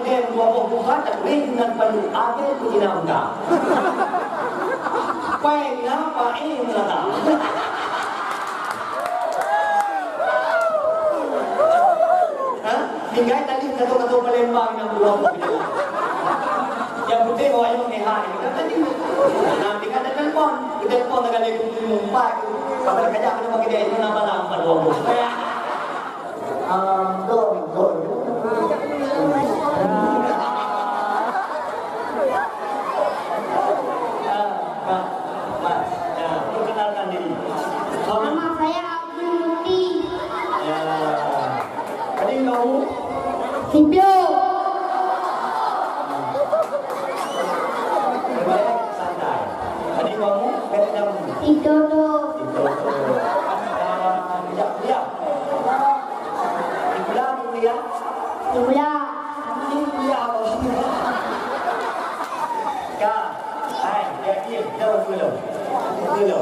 dia dua bukan tak boleh dengan pada ada punya undang. Pengen apa ini lah. Tinggal tadi kata-kata Palembang yang dua punya. Yang penting orang yang menghar kita tadi. Nanti kata telefon, kita telefon dengan dia pun mumpai. Kalau kerja kita pakai dia itu nama-nama dua bukan. Dor. Perkenalkan diri. Nama saya Abdul Mukti. Ya. Tadi kamu Sibyo. santai. Tadi kamu kadang Idodo. diam. Diulang. Jumlah. Iya, Kak, hai, dia diam, jauh dulu. Dulu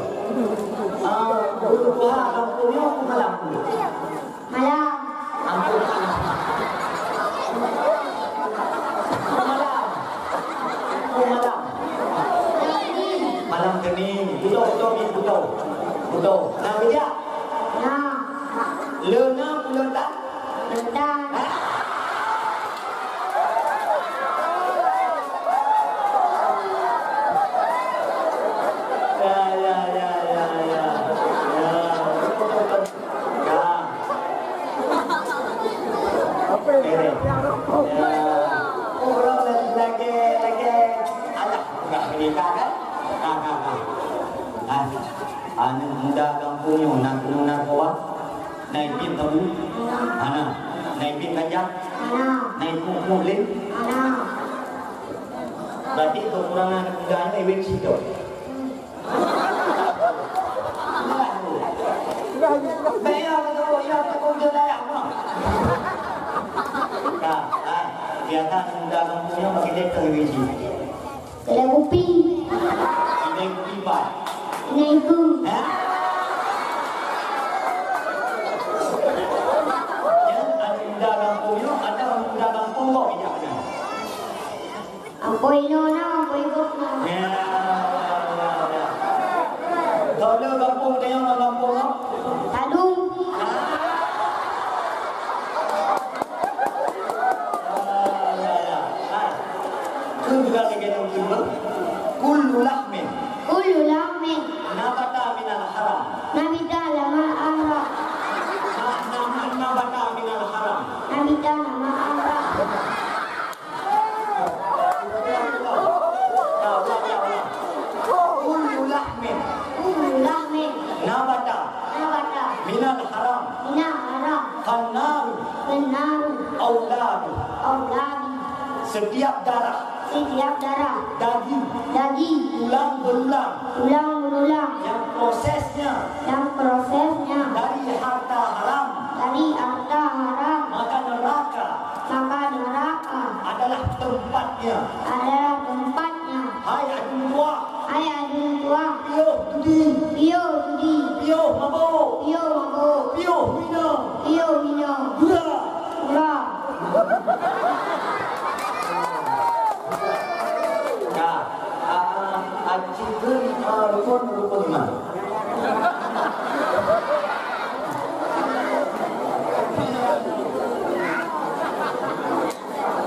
kampungnya aku malam dulu. Malam. Ampun. Malam. Malam kening, budo. Nah, dia. Nah. Lena bulan tak? Lendan. Anu muda kampung yang nak kawan, naik pin tahu, naik pin kajak, naik kukulin, berarti kekurangan mudanya ibu situ. Bayar tu, ya tu jelas apa? Kak, biarkan muda kampung yang bagi dia ibu situ. Kelai kopi. Ini kibat. Ini itu. Apa ino na, apa ikut na. Kalau kampung dia yang kampung Tadung. Itu juga lagi yang kedua. Kullu lahmin. Kullu lahmin. Nabata minal haram. Nabita lama ahra. Nabata minal haram. Nabita lama ahra. Kullu lahmin. Kullu lahmin. Nabata Nabata. minal haram. Mina haram. Fannaru. Benaru. Auladu. Auladi. Setiap darah. Setiap darah. Daging. Daging. Ulang berulang. Ulang berulang. Yang prosesnya Dari harta haram. Maka neraka adalah tempatnya. Hai adun tua. Pio tudi. Pio mabuk. Pio minum. Gula. Nah, ajikan rukun iman.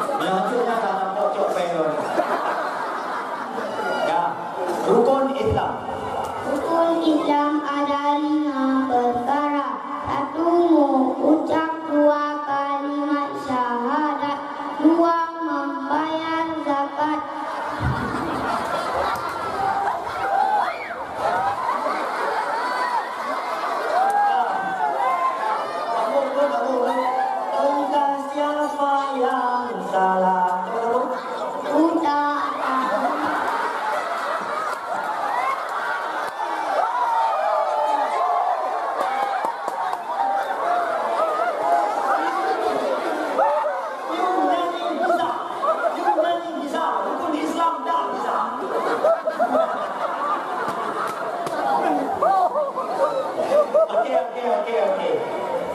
Selanjutnya dalam pojok peron. Ya, rukun Islam. Rukun Islam ada 5 perkara. 1. Mengucap 2 kalimat syahadat. 2. Membayar zakat. Entah siapa yang salah. Udah. Bisa. Rukun Islam dah bisa. Okey.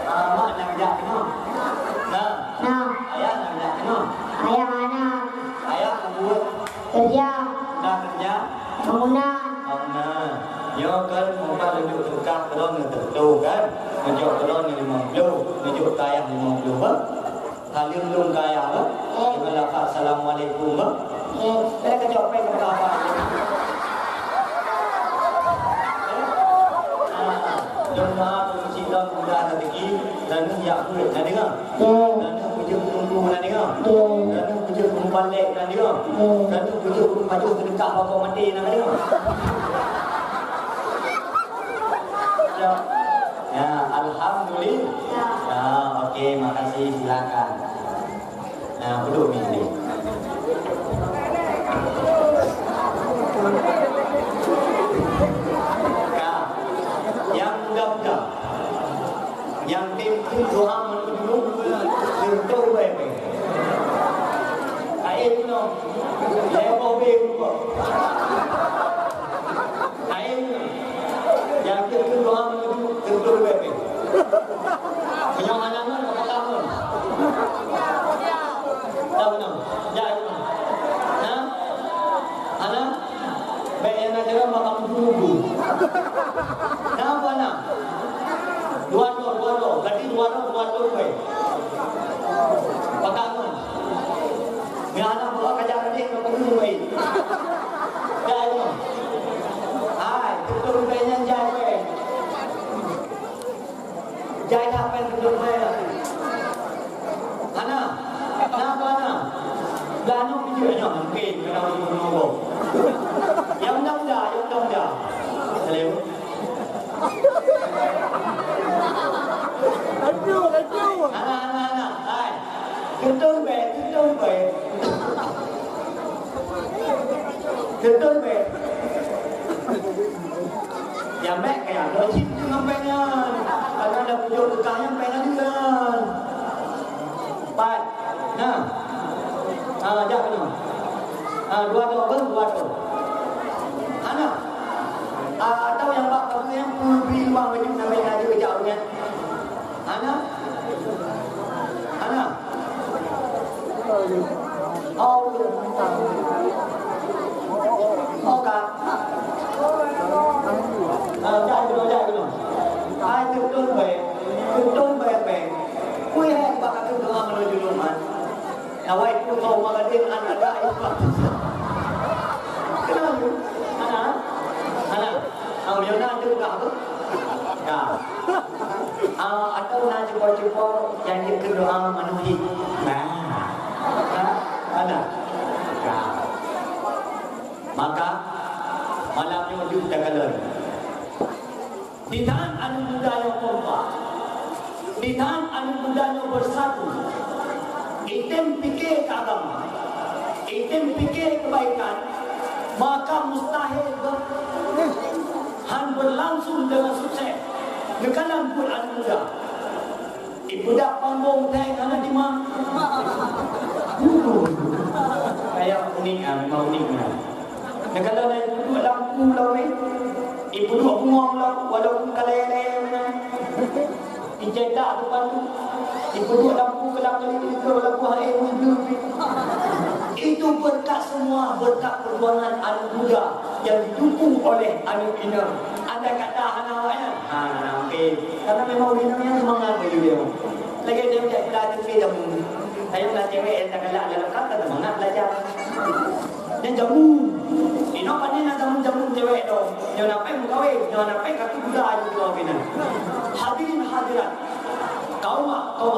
Mak nak ajak kenal. Nah, Nah, ayah nak ajak kenal. ayah Ngejok telon ni 50, ngejok kaya 50 ba? Halim lung kaya ba? Dengan lafaz assalamualaikum ba? Saya kejok pen ke apa? Jemaah pencinta muda tadi dan yang kulit nanti kan? Dan pujuk tunggu nanti kan? Dan pujuk balik nanti kan? Dan pujuk maju ke dekat bapak mati nanti kan? Ya, alhamdulillah. Ya, okey, makasih, silakan. Nah, duduk ni. Ya, yang muda-muda, yang tim doa menuju tentu baik. Air no, level baik. Air yang tim doa menuju tentu baik. Penyangangan apa kamu? Tahu no? Jangan. Nah, anak, baik nak jaga makam dulu. Kenapa nak? Dua do, ganti dua do baik. Pakamun. Yang anak bawa kerja dia ke dulu baik. Jangan. Hai, betul baiknya jangan baik. Jangan apa yang betul baik. Anak, kenapa anak? Belanja pinjamnya mungkin kalau menunggu. Yang muda. Hello. Aduh. Anak. Hai. Betul baik. Yang baik kayak lo situ pengen. Kalau ada pujuk bekahnya pengen juga. Baik. Nah. Jangan no. Dua do. Anak. Atau yang bak kamu yang beri uang baju sampai ngaji ke jauhnya. Anak. Kak. Jangan no. Ai betul baik. Kui hai bak aku doa menuju rumah. Nawai pun kau makan anak ada itu. Kenapa? Anak. Dia nak juga apa? Ya. Atau nak cuba yang kita doa menuhi. Anak. Ya. Maka malamnya wujud tegalan. Di tangan anu budaya kompak. Di tangan anu budaya bersatu. Item fikir agama, item fikir kebaikan, maka mustahil berlangsung dengan sukses. Nekalan Quran muda. Ibudak panggung teh kana di mana? Kayak unik memang unik. Nekalan duduk lampu lawe. Ibu duduk buang lampu walaupun kalai-kalai. Dicetak depan tu. Ibu duduk lampu kelak-kelak itu lampu air wudhu. Itu berkat semua, berkat perjuangan anak muda yang didukung oleh anak ina. Anda kata anak awaknya? Okey. Karena memang ina yang semangat bagi dia. Lagi dia macam belajar film. Saya belajar cewek yang tak galak dalam kata semangat belajar. Dan jamu. Ina pandai nak jamu cewek tu. Dia nak pergi berkahwin, dia nak pergi kaki budak aja di bawah bina. Hadirin hadirat. Kaum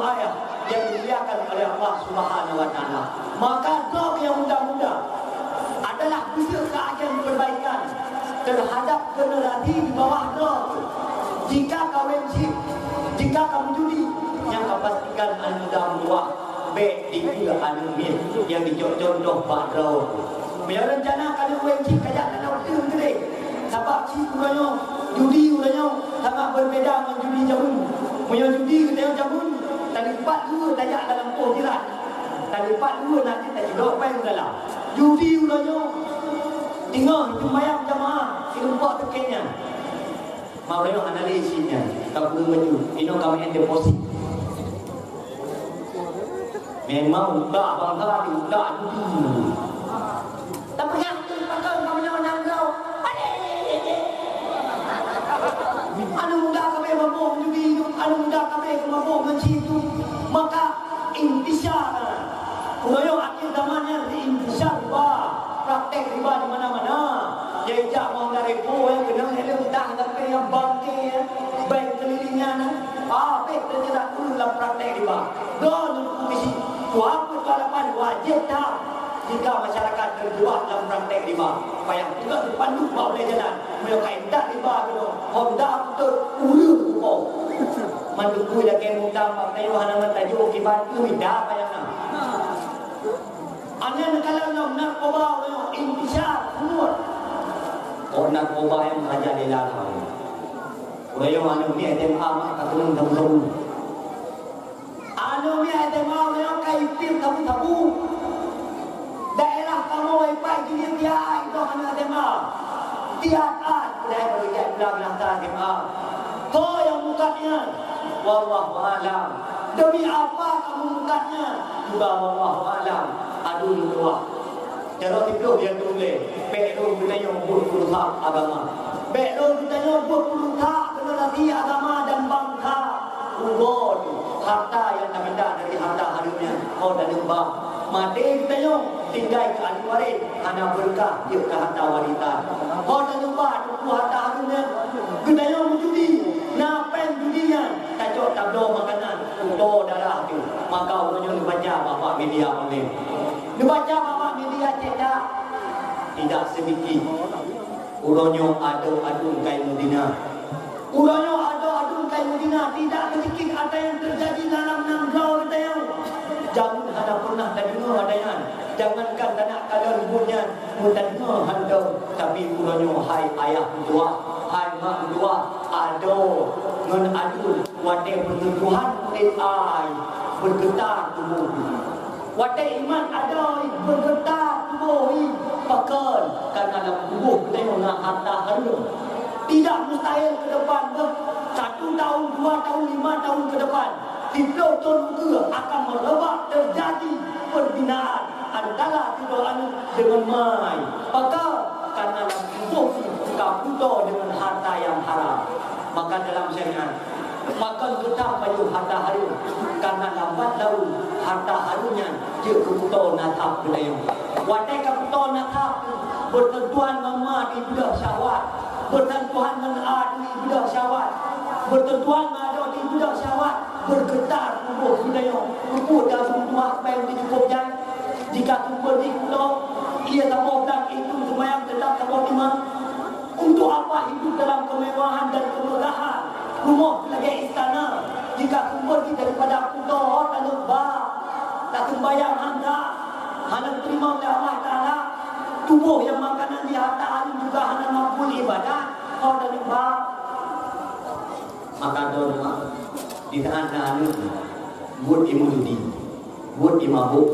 ayah yang dimuliakan oleh Allah Subhanahu wa taala. Maka doa yang muda-muda adalah bisa keajian perbaikan terhadap generasi di bawah doa. Jika kawin sip, jika kamu judi, yang kau pastikan anu muda-muda baik di juga anu yang dicontoh bakro. Bila rencana kalau kawin sip kajak nak betul tu sebab si kurangnya judi kurangnya sangat berbeza dengan judi jamu. Punya judi kita yang jamu tadi 4 tajak dalam jiran. Tadi 4 nanti tak judok peng dalam. Judi kurangnya tinggal itu bayang jamaah itu buat tekenya. Mau dia analisisnya. Kalau baju ini kami yang deposit. Memang tak bangsa tak judi. Tapi yang tu pakai kamu yang kau. Anu muda kami mampu judi itu. anu muda kami kemampuan mencitu maka intisar. Kunoyo akhir zamannya di intisar riba, praktek riba di mana-mana. Yang jak mau dari po yang kena helm dah tapi yang bangke baik kelilingnya baik tidak dulu dalam praktek riba. Don komisi tuan harapan wajib tak jika masyarakat terjual dalam praktek riba. Payah juga dipandu bawa boleh jalan. Mereka tidak riba tu. Honda betul ulu ko. Mandu lagi muda pakai wahana tajuk kibat tu tidak payah nak. Anya kalau nak narkoba yo intisar semua. Oh narkoba yang merajalela tahu. Orang anu ni SMA mak katulung tahu. Anu ni SMA yang kaitin tabu-tabu. Daerah kamu wifi jadi dia itu hanya SMA. Tiada daerah berikan bilang SMA. Kau yang mukanya wallahu alam. Demi apa kamu mukanya? Juga wallahu alam. Aduh dua. Kalau itu yang tulis, baiklah kita yang berpuluh agama. Baiklah kita yang berpuluh generasi agama dan bangsa. Ubod harta yang tak ada dari harta harimnya. Kau dan lembah. Mati kita yang tinggal ke ahli waris. Hanya berkah dia ke harta wanita. Kau dan lembah itu harta harimnya. Kita yang menjudi. Napen judinya. Tajuk tablo makanan. Utuh darah itu. Maka orang yang baca bapak media paling. Dibaca bapak media cetak tidak sedikit. Uronyo adu kai Medina. Uronyo adu kai Medina tidak sedikit ada yang terjadi dalam nanggau kita yang. Jangan ada pernah terdengar ada yang. Jangankan tanah kalian bunyan mendengar handal tapi uronyo hai ayah tua, hai mak tua, ado ngan adu wate bertuhan kulit ai bergetar tubuh. Wadai iman ada bergetar tubuh pakal karena dalam tubuh kita yang harta harum. Tidak mustahil ke depan 1 tahun, 2 tahun, 5 tahun ke depan di Pluton juga akan merebak terjadi perbinaan antara kedua dengan mai. Pakal karena dalam tubuh kita dengan harta yang haram. Maka dalam syariat makan getah baju harta harum karena lambat laun harta harumnya dia keputar natap beliau. Wadai keputar natap bertentuan mama di budak syahwat, bertentuan menad di budak syahwat, bertentuan ada di budak syahwat, bergetar tubuh beliau. Tubuh dalam tuah yang dicukupkan. Jika tubuh di pulau ia tak mau bilang itu semua tetap tak mau terima. Untuk apa hidup dalam kemewahan dan kemegahan? Rumah lagi istana. Jika kumpul daripada pulau dan lebah, tak sembahyang hanya terima oleh Allah Ta'ala. Tubuh yang makanan di harta alim juga hanya mampu ibadah. Kau dan lebah. Maka doa di tanah alim buat ibu judi, buat imabuk,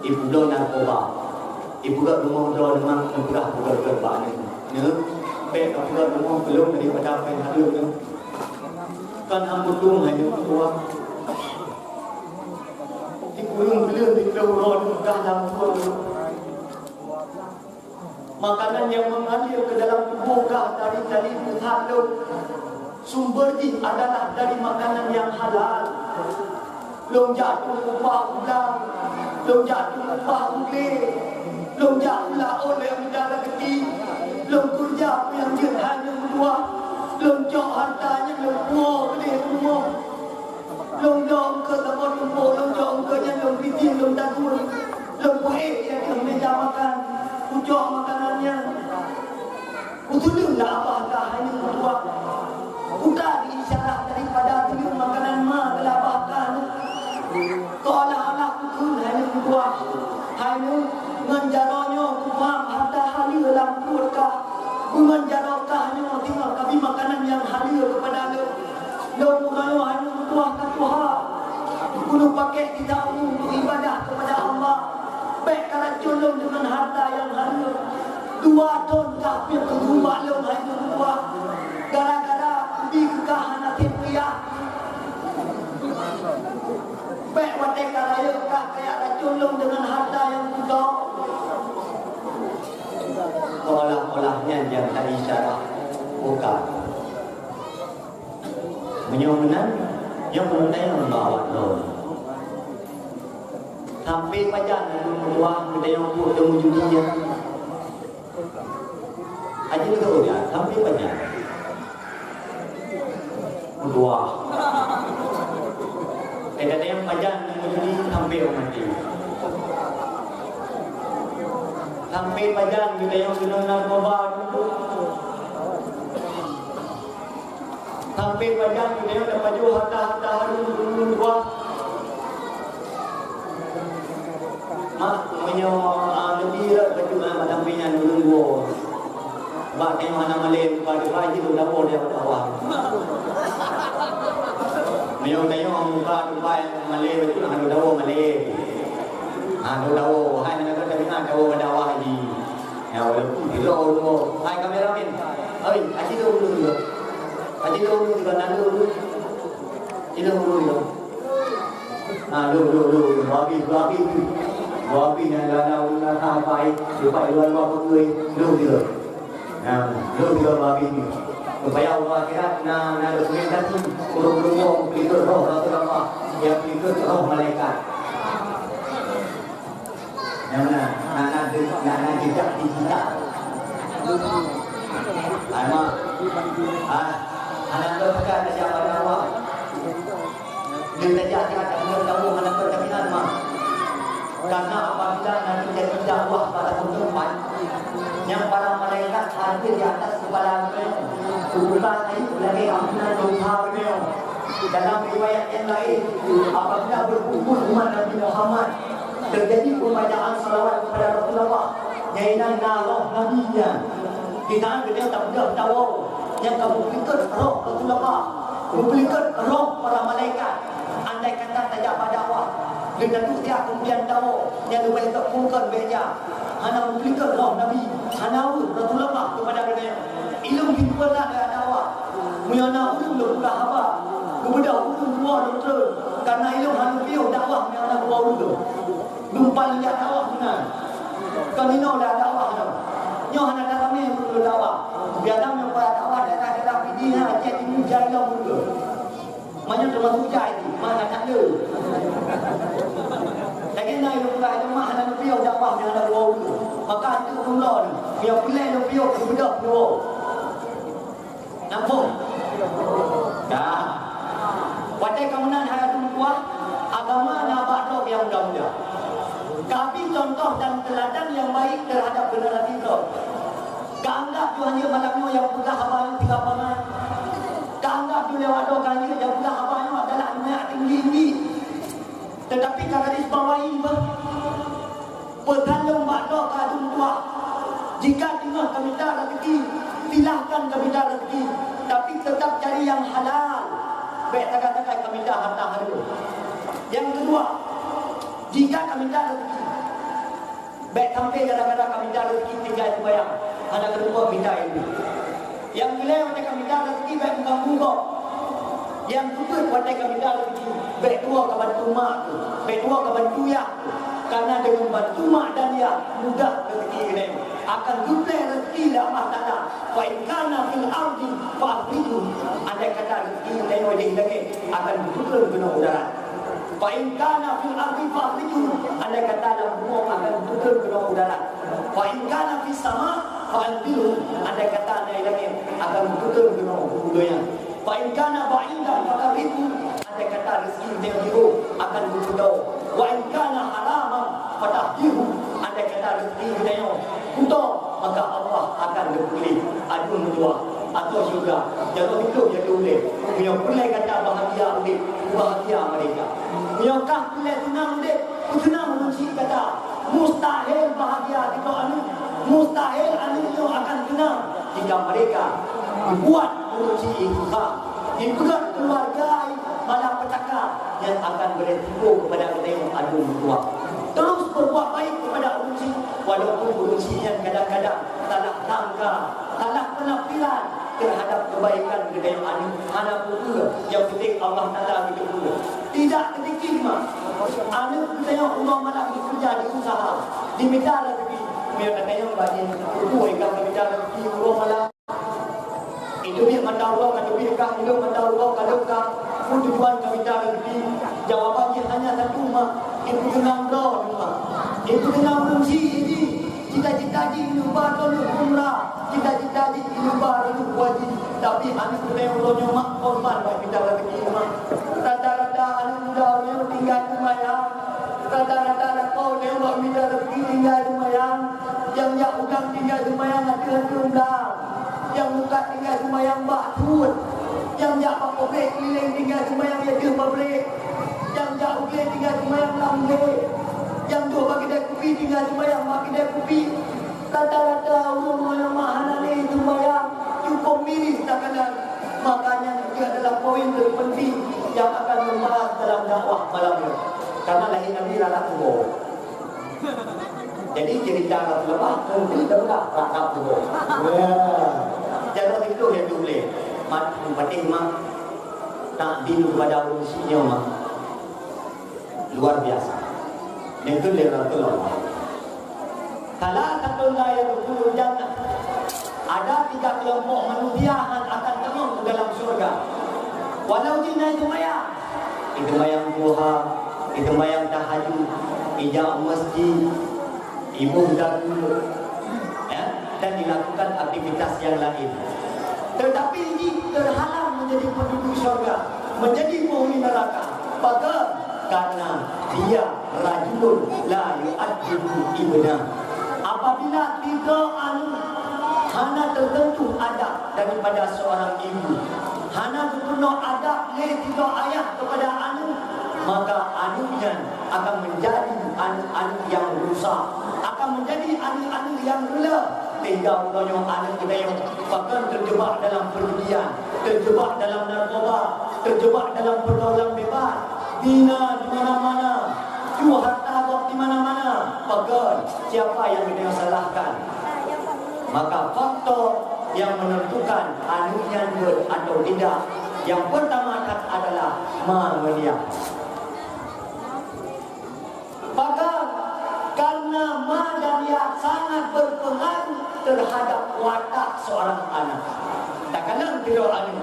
ibu do narkoba, ibu gak rumah do dengan murah bukan berbanyak. Baik kalau rumah belum daripada apa yang ada kan ambulung hanya tua di gunung belum di kelauran dalam tua makanan yang mengalir ke dalam tubuh dari mutaluk sumber adalah dari makanan yang halal. Long jatuh upah udang, long jatuh upah ule, long jatuh oleh udara kecil, long kerja yang dia hanya dua. Long jauh hartanya long buah boleh semua. Long dong ke tempat kumpul, long jauh ke yang long bikin, long takur, long buih yang ke meja makan, ujok makanannya. Utulunglah apakah hanya dua. Udah diisyarat daripada tujuh makanan ma telah bahkan. Seolah-olah kukun hanya dua. Hanya menjalannya kumam harta halil dalam kurkah. Menjalankan hanya tinggal kami makanan yang halil kepada lo. Lo mengayu hanya tuah ke Tuhan. Kuno pakai tidak untuk ibadah kepada Allah. Baik kalau colong dengan harta yang halil. 2 ton kafir ke rumah lo hanya dua. Gara-gara di kekahan tipiah. Baik wadah kalaya kah kayak colong dengan harta yang kuda. Olah-olahnya yang tadi isyarat bukan menyomenan Yang penting membawa lo. Sampai pajan dua kita yang pun temu judinya. Aja betul ya, sampai pajan. Dua. Ada yang pajan temu judi sampai mati. Sampai pajan kita yang sudah narkoba dulu. Sampai pajan kita yang dapat jual harta dua. Mak menyo lebih baju macam punya dulu. Bak yang mana Malay pada pagi tu dah boleh awak. Menyo muka Dubai Malay betul anu dawo Malay. Anu dawo hai nak kata bina dawo dawa haji. Ya walaupun dulu hai kameramen. Oi, aji dulu. Aji dulu juga nandu. Aji dulu. Ah, dulu. Wabi yang ada ulah sampai lupa luar putui lu dia. Lu dia wabi ni. Supaya Allah akhirat na dokumentasi urung-urung itu roh Rasulullah yang itu roh malaikat. Yang mana nak jejak digital. Ama anak berkat siapa nama? Dia jadi akan tahu mana perkawinan mah. Karena apabila nanti jadi dakwah pada tempat yang para malaikat hadir di atas kepala mereka, bukan itu lagi ampunan dosa mereka. Dalam riwayat yang lain, apabila berkumpul umat Nabi Muhammad, terjadi pembacaan salawat kepada Rasulullah, yaitu roh Nabi-Nya. Kita beliau tak boleh tahu yang kamu pikir roh Rasulullah, memikir roh para malaikat. Andai kata saja pada awal. Dengan dia kemudian tahu yang lebih terpungkar beja. Hana memikir roh Nabi, hana Rasulullah kepada beliau. Ilmu hikmah dia tahu. Muyana ulum lupa haba. Kemudian ulum dua doktor. Karena ilmu hana beliau dakwah muyana dua ulum. Lumpal dia dakwah benar. Kamino dia dakwah benar. Nyo hana kami ulum dakwah. Biarlah yang pada dakwah dia ada pidina jadi mujahilah ulum. Mana termasuk jadi, mana tak ada. Lagi naik lupa itu mah ada lebih dakwah yang ada dua ulu. Maka itu Allah ni, yang pilih lebih kemudah dua. Nampak? Dah. Pada kemudian hayat tua, agama nabak dok yang muda-muda. Kami contoh dan teladan yang baik terhadap generasi dok. Keanggap tu hanya malamnya yang pegah abang tiga pangan. Keanggap tu lewat dok hanya yang pegah abangnya adalah minyak tinggi. Tetapi kalau disbawahi berkandung bakdo kadung tua. Jika tengah kami tak rezeki, silahkan kami tak rezeki. Tapi tetap cari yang halal. Baik tagak-tagak kami tak harta haru. Yang kedua, jika kami tak rezeki, baik sampai kadang-kadang kami tak rezeki tinggal itu bayang. Ada kedua minta ini. Yang kedua macam kami tak rezeki baik bukan yang kedua pada kami dah rezeki, baik dua ke bantu mak tu, baik dua ke bantu ya. Karena dengan bantu mak dan ya mudah rezeki ini. Akan juga rezeki lah Allah Taala. Wa in kana fil ardi fa'ridu. Ada kata rezeki lain wajib lagi akan betul kena udara. Wa in kana fil ardi fa'ridu. Ada kata dalam bumi akan betul kena udara. Wa in kana fis sama fa'ridu. Ada kata lain lagi akan betul kena udara. Fa'in kana ba'idan faqaribu. Ada kata rezeki yang biru akan berjauh. Wa'in kana haraman fatahdihu. Ada kata rezeki yang buta, maka Allah akan berpilih adun dua atau juga jatuh hidup jadi boleh. Punya pilih kata bahagia boleh, bahagia mereka. Punya kah pilih senang boleh, senang menunci kata mustahil bahagia jika anu, mustahil anu itu akan senang jika mereka buat menunci ikhlas. Dibuat keluarga malapetaka yang akan beresiko kepada kita yang adun dua. Terus berbuat baik kepada urusi, walaupun urusinya kadang-kadang salah sangka, salah penampilan terhadap kebaikan kita yang anak pula. Yang penting Allah Taala kita pula. Tidak sedikit mah. Anak kita yang Allah malah bekerja di usaha, diminta rezeki. Mereka yang banyak itu ikan diminta rezeki Allah malah. Itu dia mata Allah, kata dia kah, itu mata Allah, kalau kah tujuan kami cari jawabannya hanya satu mak. Ibu kenang kau mak. Ibu kenang fungsi ini. Cita-cita ji lupa dulu umrah. Cita-cita ji lupa dulu wajib. Tapi anak muda yang belum mak korban bagi kita lagi mak. Rata-rata anak muda yang tinggal di mayang. Rata-rata kau yang belum minta lagi tinggal di mayang. Yang udang tinggal di mayang ada undang. Yang muka tinggal di mayang bakut. Yang jak pabrik keliling tinggal di mayang ya dia pabrik. Yang jak ukir tinggal di mayang lambe. Yang dua bagi dia kopi tinggal di mayang bagi dia kopi. Rata-rata umur yang mahal ni di mayang cukup miris kadang-kadang. Makanya itu adalah poin terpenting yang akan membahas dalam dakwah malam ini. Karena lahir Nabi Rana Tubuh. Jadi cerita Rasulullah mungkin dah rakam Tubuh. Jangan itu yang boleh. Mati mak tak dinu pada urusinya mak luar biasa. Itu Rasulullah. Kalau satu yang berpuluh jannah, ada 3 kelompok manusia yang akan temu ke dalam surga. Walau jina itu mayang duha, itu mayang tahajud, ijab masjid, ibu dahulu, ya, dan dilakukan aktivitas yang lain. Tetapi ini terhalang menjadi penduduk surga, menjadi penghuni neraka. Maka karena dia rajulun la yu'addibu ibnah. Apabila 3 hana tertentu adab daripada seorang ibu, hana terpenuh adab le 3 ayah kepada anak, maka anaknya akan menjadi anak-anak yang rusak, akan menjadi anak-anak yang rela. Tinggal banyak anak kita yang bahkan terjebak dalam perjudian, terjebak dalam narkoba, terjebak dalam pergaulan bebas, zina di mana-mana, jual harta di mana-mana. Bahkan siapa yang kita salahkan? Maka faktor yang menentukan anaknya good atau tidak, yang pertama adalah ma-media. Maka karena ma dan ya sangat berpengaruh terhadap watak seorang anak. Tak kalang kita anak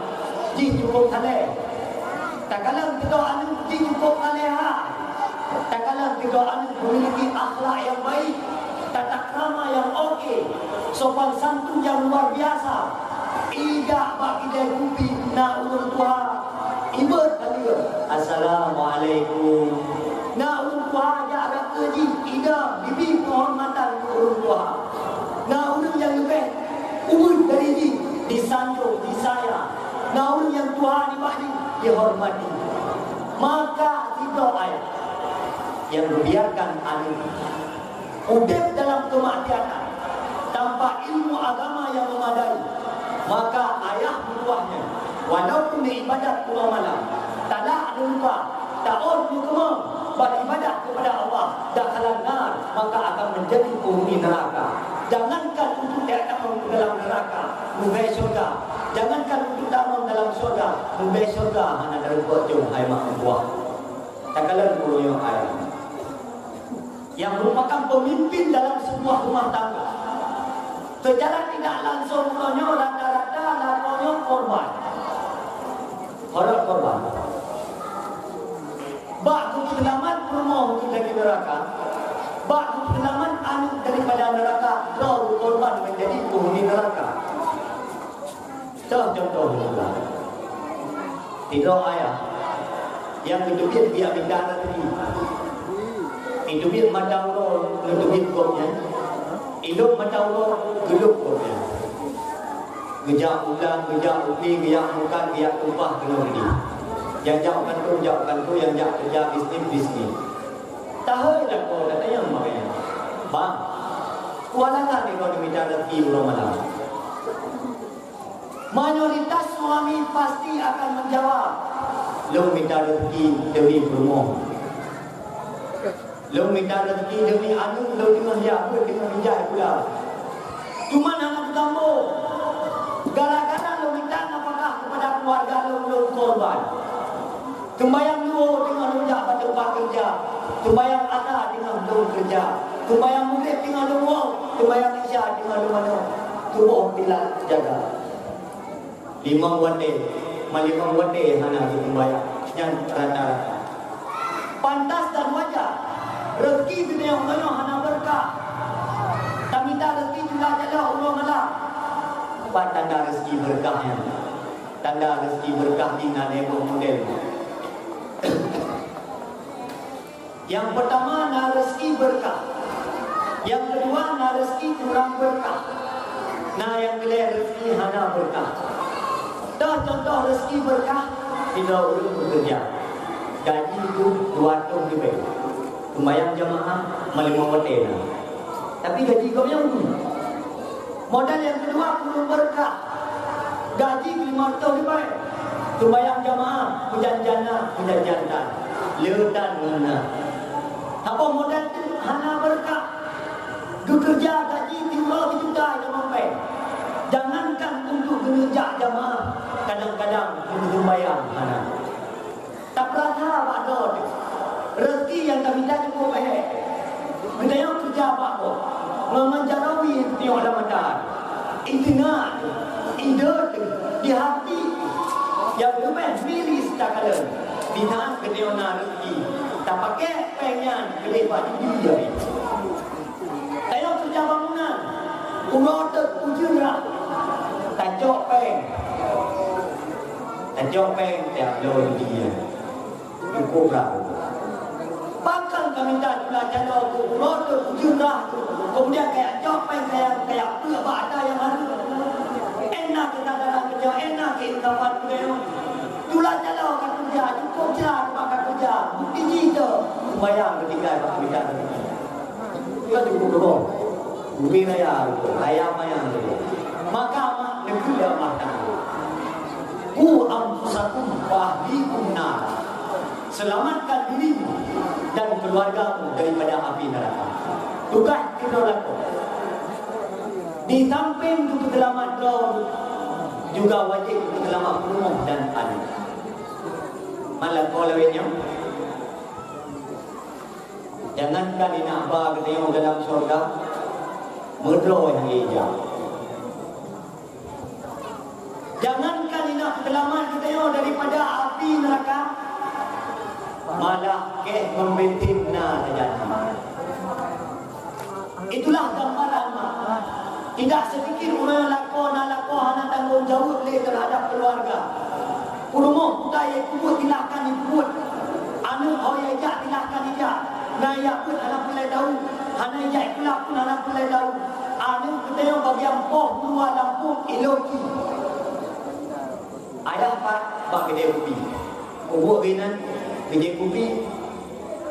di cukup saleh. Tak kalang kita anak di cukup saleha. Tak kalang kita anak memiliki akhlak yang baik, tata krama yang okey, sopan santun yang luar biasa. Tidak bagi dia kupi nak urut tua. Ibad kali. Assalamualaikum. Nak urut tua jaga kerji, ida bibi penghormatan urut tua. Nah, orang yang lebih umur dari ini disanjung, disayang. Nah, orang yang tua dibahagi, dihormati. Maka tidak ayat yang membiarkan anak hidup dalam kemaksiatan tanpa ilmu agama yang memadai. Maka ayah buahnya, walaupun ibadat pulau malam, tak ada lupa, tak ada lupa beribadat kepada Allah, dakhalan nar, maka akan menjadi penghuni neraka. Jangankan untuk tidak ke dalam neraka, mungkin surga. Jangankan untuk damam dalam surga, mungkin surga hanya dari buat jom hai mak buah. Tak kalah puluh yang ayat yang merupakan pemimpin dalam sebuah rumah tangga. Secara tidak langsung konyo rata-rata lakonyo korban. Orang korban. Bak selamat rumah untuk dari neraka. Bak selamat anak daripada neraka. Lalu korban menjadi penghuni neraka. Contoh juga. Tidak ayah yang hidupnya dia bidana tadi. Hidupnya macam lo hidupnya kopnya. Hidup macam lo geluk kopnya. Gejak ulang, gejak upi, gejak muka, gejak tumpah kena beri. Yang jauhkan tu, yang jauh kerja bisnis. Tahu lah kau kata yang makanya. Bang, kualangan ni kau diminta rezeki belum malam. Mayoritas suami pasti akan menjawab, lo minta rezeki demi rumah. Lo minta rezeki demi anak, lo dengan dia, dengan hijau pula. Cuma anak kamu, gara-gara lo minta nafkah kepada keluarga lo korban. Sembayang lo dengan rujak pada tempat kerja, sembayang ada dengan lo kerja, sembayang murid dengan lo wong, sembayang isya dengan lo mana. Tubuh bila jaga. 5 wande, 5 wande hana di sembayang. yang rata-rata. Pantas dan wajar rezeki dunia Allah hana berkah. Kami tak rezeki juga jala Allah malah. Apa tanda rezeki berkahnya? Tanda rezeki berkah di nane model. Yang pertama na rezeki berkah. Yang kedua na rezeki kurang berkah. Nah yang kedua rezeki hana berkah. Dah contoh rezeki berkah kita urus bekerja. Gaji itu 200 lebih. Sembahyang jamaah melimau hotel. Tapi gaji kau yang dulu. Modal yang kedua kurang berkah. Gaji 500 lebih. Sembahyang jamaah hujan jana, hujan jantan. Leutan mana. Apa modal itu hana berkah. Bekerja gaji 3 juta yang sampai. Jangankan untuk kerja jamaah, kadang-kadang untuk sembahyang hana. Tak pernah ada rezeki yang kami tak cukup baik. Kita yang kerja apa? Memanjarawi tiap Ramadan. Ingat, ide di hati yang lebih miris tak ada. Bina kedeona rezeki. Tak pakai pengen kelebat dia. Saya kerja bangunan. Urotek ujurah. Tak jok peng. Tak jok peng tiap lor dia. Cukup berapa? Bahkan kami tak juga jalan tu, roda ujurah tu, kemudian kayak jopeng kayak pula ada yang ada. Enak kita dalam kerja, enak kita dapat kerja. Itulah jalan akan kerja, cukup jalan akan kerja. Bukti kita bayang ketika kami tak kerja. Kita cukup dulu. Bukti raya itu, raya mayang itu. Maka mak negeri makan. Anfusakum wa ahlikum nar. Selamatkan dirimu dan keluargamu daripada api neraka. Tugas kita lakukan. Di samping untuk selamat kau, juga wajib untuk selamat rumah dan anak. Malah kau lewatnya. Jangankan ini apa kita yang dalam syurga, merdro yang hijau. Jangankan ini selamat kita yang daripada api neraka, malah ke membentimna terjadi. Itulah gambaran mak. Tidak sedikit orang lakon hana tanggung jawab le terhadap keluarga. Kurumah budaya kubut tilahkan dibut. Anu hoya jak tilahkan ijak. Naya pun anak pulai tahu. Hana ijak pula pun anak pulai tahu. Anu kita yang bagian poh dua lampung eloki. Ayah pak bak gede kopi. Kubuk binan gede kopi.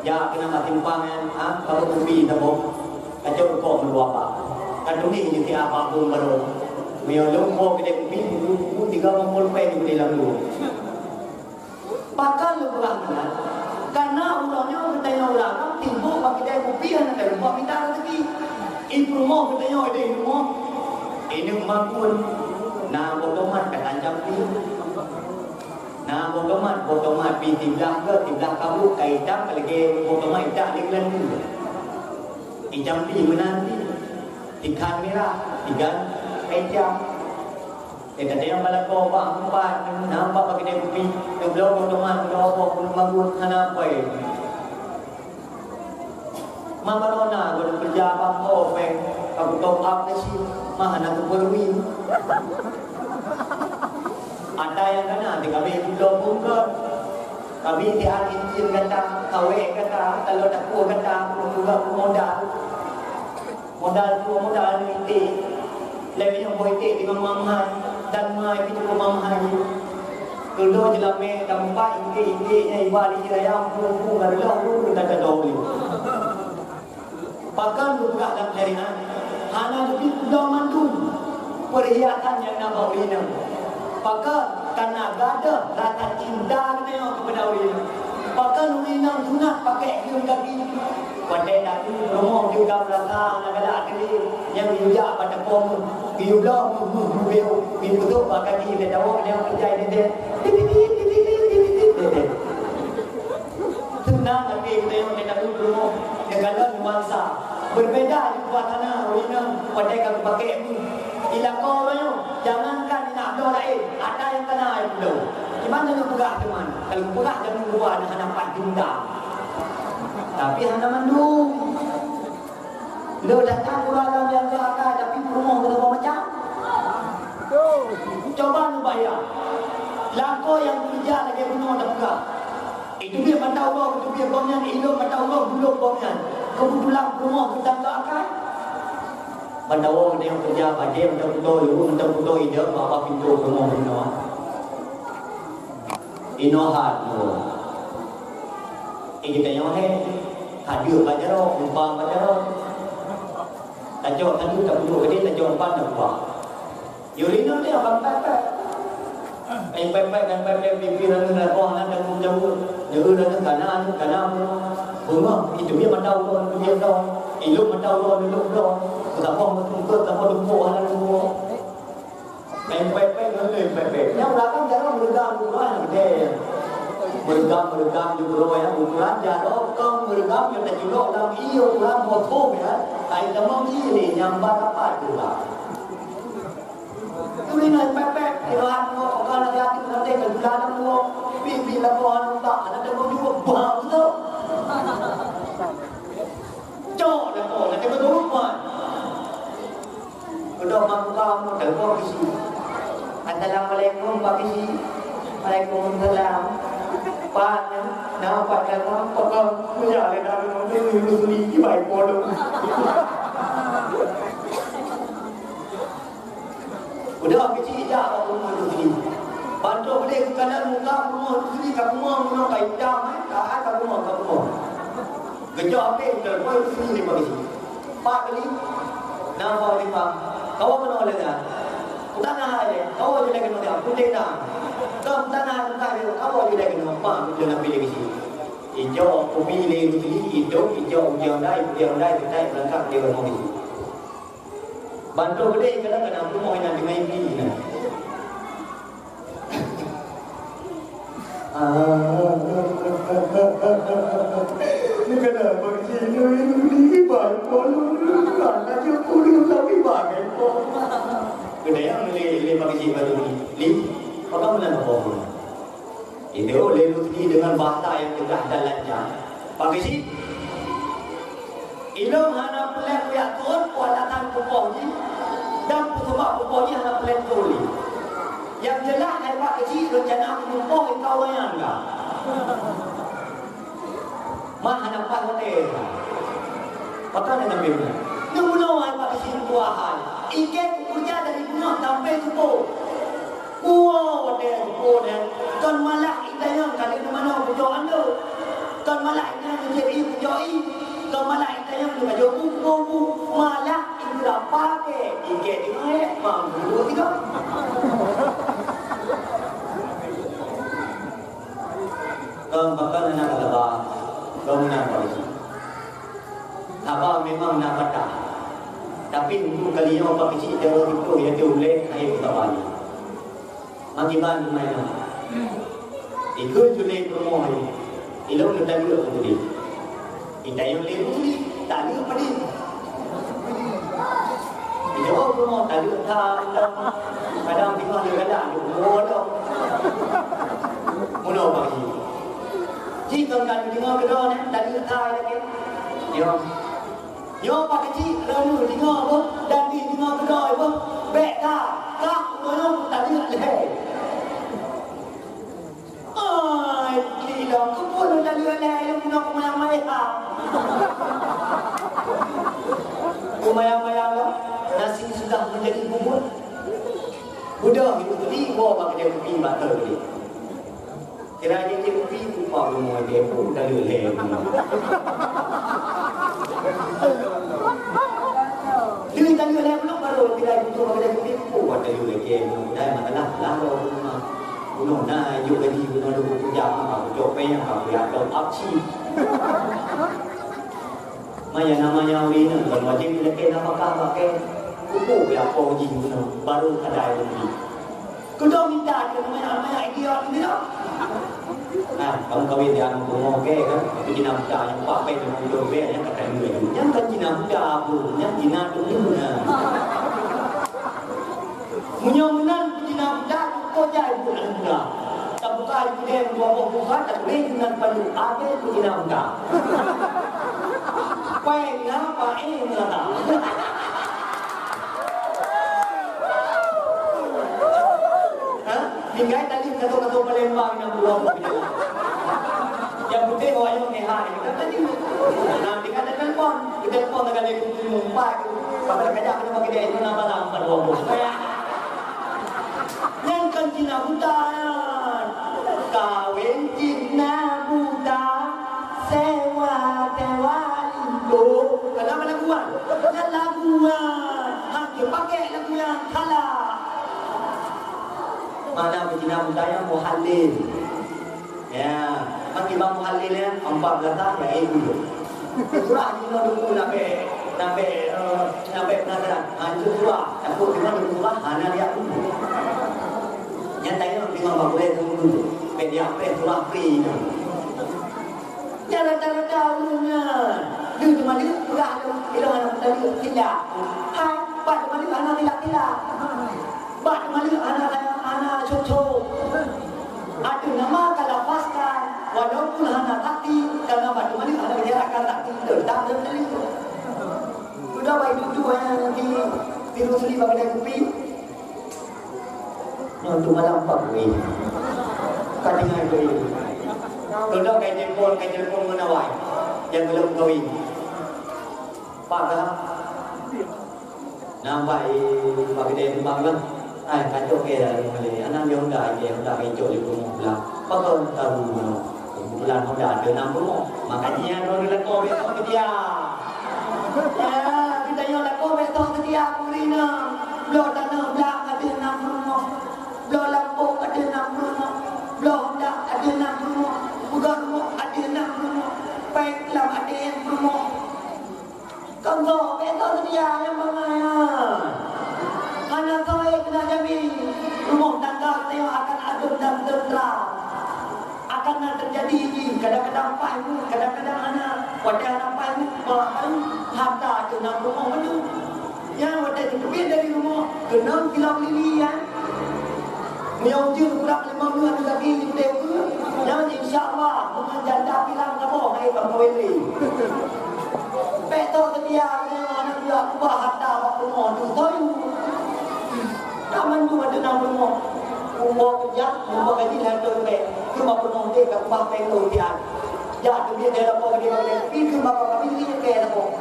Ya kena mak timpangan kalau kopi tabo. Kacau kok meluap pak. Kadang ni jadi apa pun baru. Menyolong kok gede kopi. Tiga mangkul pen di lalu. Pakal lebih benar. Karena ulangnya kita yang ulang timbul bagi dia kopi yang ada rumah kita rezeki. Itu rumah kita yang ada rumah. Ini rumah pun. Nah otomat kata jampi. Nah otomat pi timbang kamu kaitan lagi otomat tak dengan tu. Jampi menanti. Ikan merah, ikan kaitan. Kata yang balako bang empat nampak bagi dia kopi. Yang belum otomat belum pun bangun hana pai. Mama nona guna kerja bangko peng kamu top up nasi mah nak berwi. Ada yang kena di kami belum bungker. Kami di hari izin kata kawe kata kalau tak kuat kata juga modal ini. Lebih yang boleh di mamai dan mai itu mamai. Kalau jelame dampak ini ibadi raya pun adalah pun tak ada doli. Bahkan juga dalam syariat hana lebih sudah mandul perhiasan yang nak bawina. Bahkan karena gada rasa cinta kita kepada urina. Bahkan urina sunat pakai hiung kaki. Pada datu rumah juga berasa nak kali yang dijak pada pom diulah beliau betul pakai kita tahu dia kerja dia. Senang lagi kita yang datu rumah negara nuansa berbeza di suasana urina pada kalau pakai ini. Ila kau jangankan nak doa ada yang kena air belum. Gimana nak pegang teman? Kalau pegang jangan buat anak hanapan dendam. Tapi hana mandung. Lo datang kurang yang jaga tapi rumah kita macam. Coba lu bayar. Lako yang kerja lagi penuh ada pegang. Itu dia mata Allah, itu dia banyan, itu mata Allah belum banyan. Kebetulan rumah kita tak akan. Benda orang yang kerja pada mentang betul ide apa pintu rumah bina. Inohat tu. Kita yang hadir pada roh, numpang pada roh. Tajuk tadi tak perlu ke dia, tajuk depan dah buat. Yurino dia abang pepek. Yang pepek dan pepek pimpinan dan orang dan jauh. Jauh dan kanan bunga itu dia mandau lo, dia tahu. Ilmu mandau lo, ilmu lo. Tak mau betul, tak mau lumpuh hal lumpuh. Yang pepek dan pepek. Yang belakang jangan bergam bukan dia. Bergam juga ya, bukan jauh kau bergam yang tak juga dalam iyo dalam motor ya. Ai tamam ini nyambar apa juga. Ini nak pepek, iran mo orang ada hati nanti berjalan mo, pipi lakukan tak ada mo juga bang tu. Cok lakukan, nanti betul pun. Udah makam telepon kisi. Assalamualaikum Pak Kisi. Waalaikumsalam. Pak, nama Pak telepon Pak punya ada nama ni ni baik bodoh. Udah kecil je apa rumah tu sini. Bantu boleh kanan muka rumah tu sini kat rumah kain jam tak kat rumah. Kerja apa telepon tu sini Pak Kisi. Pak kali nama ni Pak. Kau mana oleh dah? Tanah aja. Kau je lagi nak putih dah. Kau tanah dia. Kau je lagi nak apa? Dia nak pilih ke sini. Hijau, kopi le tu sini hijau yang dai kita berangkat dia bermau ni. Bantu gede kadang-kadang rumah yang dengan ini. Ni kenapa sini ni baru kan aja kudu tapi bagai kok. Gede yang le bagi baru ni. Apa mana nak bohong? Ini oleh lutfi dengan bahasa yang tegas dan lancar. Bagi si ilmu hana pelan ya Tuhan kualatan kupohnya dan sebab kupohnya hana pelan tuli. Yang jelas ai Pak kecil rencana kupoh kau yang enggak. Mah hana Pak hotel. Patah nak ambil. Nuno ai Pak kecil kuahan. Ikan kerja dari bunuh sampai subuh. Kuah hotel kupoh dan kan malah itanya kali mana kujo anda. Kan malah itanya jadi kujoi. Kan malah itanya juga buku malah itu dah pakai ikan ini mampu tidak. Kau bakal nak kata kau nak polisi. Apa memang nak kata. Tapi untuk kali ini apa kecil jauh itu yang diulek air utama. Magiban mana? Ikut julek rumah ini. Ilmu kita dulu tu dia. Kita yang lepas ni tak ada apa ni. Kita rumah tak ada tak. Kadang tengok dia kadang bodoh. Mula pagi. Jika kan tengok kedua ni tak ada tak lagi. Yo pak kecil lalu tengok apa dan di tengok kedua apa. Bek dah. Kak belum tak ada lagi. Ay, gila, kau pun dah lihat yang punya kumayang-mayang. Kumayang-mayang lah, nasi sudah menjadi bubur. Budak itu tadi, bawa dia pergi batal dia. Kira dia pergi, lupa rumah dia pun dah lihat. Dia tak lihat belum baru bila itu dia pergi, buat dia lihat. Dah masalah, lalu rumah. Bunuh na yuk lagi bunuh dulu jam apa jope yang apa ya dom apsi. Maya namanya ini bukan wajib dilek nama pakai kuku ya poji bunuh baru ada lagi. Kudo minta ke namanya idiot ini dah. Nah, kamu kawin dia aku mau ke kan, itu jina muda yang pakai dengan jope yang kata dia. Yang kan jina muda bu, yang jina dulu na. Munyamunan jina muda dia dua bukan tak boleh dengan pada ada tu kita undang. Quay ngapa ini nggak? Tinggal tadi kata-kata Palembang yang buang begitu. Yang putih bawa yang hari kita tadi. Nanti kan telepon, kita telepon dengan dia kumpul mumpai. Pada kerja kita pakai dia itu nama lang pada buang. Yang kan Cina hutan, kawin Cina hutan, sewa itu. Kenapa laguan? Yang laguan, hanya pakai lagu yang kalah. Mana Cina budaya muhalil. Ya, bagi bang muhalil ya 14 tahun ya ibu. Surah Cina dulu nabe penasaran. Hancur surah. Aku cuma dulu hana dia dulu. Yang tadi orang bilang bagus itu dulu. Media surah free. Cara-cara dahulunya. Dia cuma dia surah itu anak tadi tidak. Hai, pak cuma dia anak tidak. Pak cuma dia anak cucu. Ada nama kalau paskan, walaupun anak takti, kalau pak cuma dia anak jarakkan takti tetap dari itu. Sudah baik itu yang virus ini bagi dia kopi. Untuk malam pak ini, kadang itu. Kalau kayak telepon menawai, yang belum kawin. Pak dah, nampak bagi dia bangga. Kacau kira ni, anak yang dah hijau di rumah belah. Pakau tahu mana, bulan dah ada 60. Makanya orang lekor besok ke dia. Ya, kita yang lekor besok ke dia kulina. Belah tanah belah ada 60. Belah lampung ada 60. Belah dah ada 60. Bukan rumah ada 60. Baik lam ada 60. Kalau besok ke dia yang bagaimana? Anak kau yang kena jamin rumah tangga saya akan adem dan tentram. Akan terjadi ini kadang-kadang pahit, kadang-kadang anak wadah anak pahit bahkan harta kena rumah itu. Yang wadah itu dari rumah kena kilau lilian. Miau jin kurang 5 bulan lagi di dewa. Yang insya-Allah menjanda bilang kamu hai kau ini. Betul sedia anak dia ubah harta waktu mau tahu. Kaman cuma ada 60. Umur kerja, umur gaji lah tu ke. Cuma penuh dia ke ubah pengau dia. Ya tu dia dah lapor dia boleh. Itu bapa kami ni ke lapor.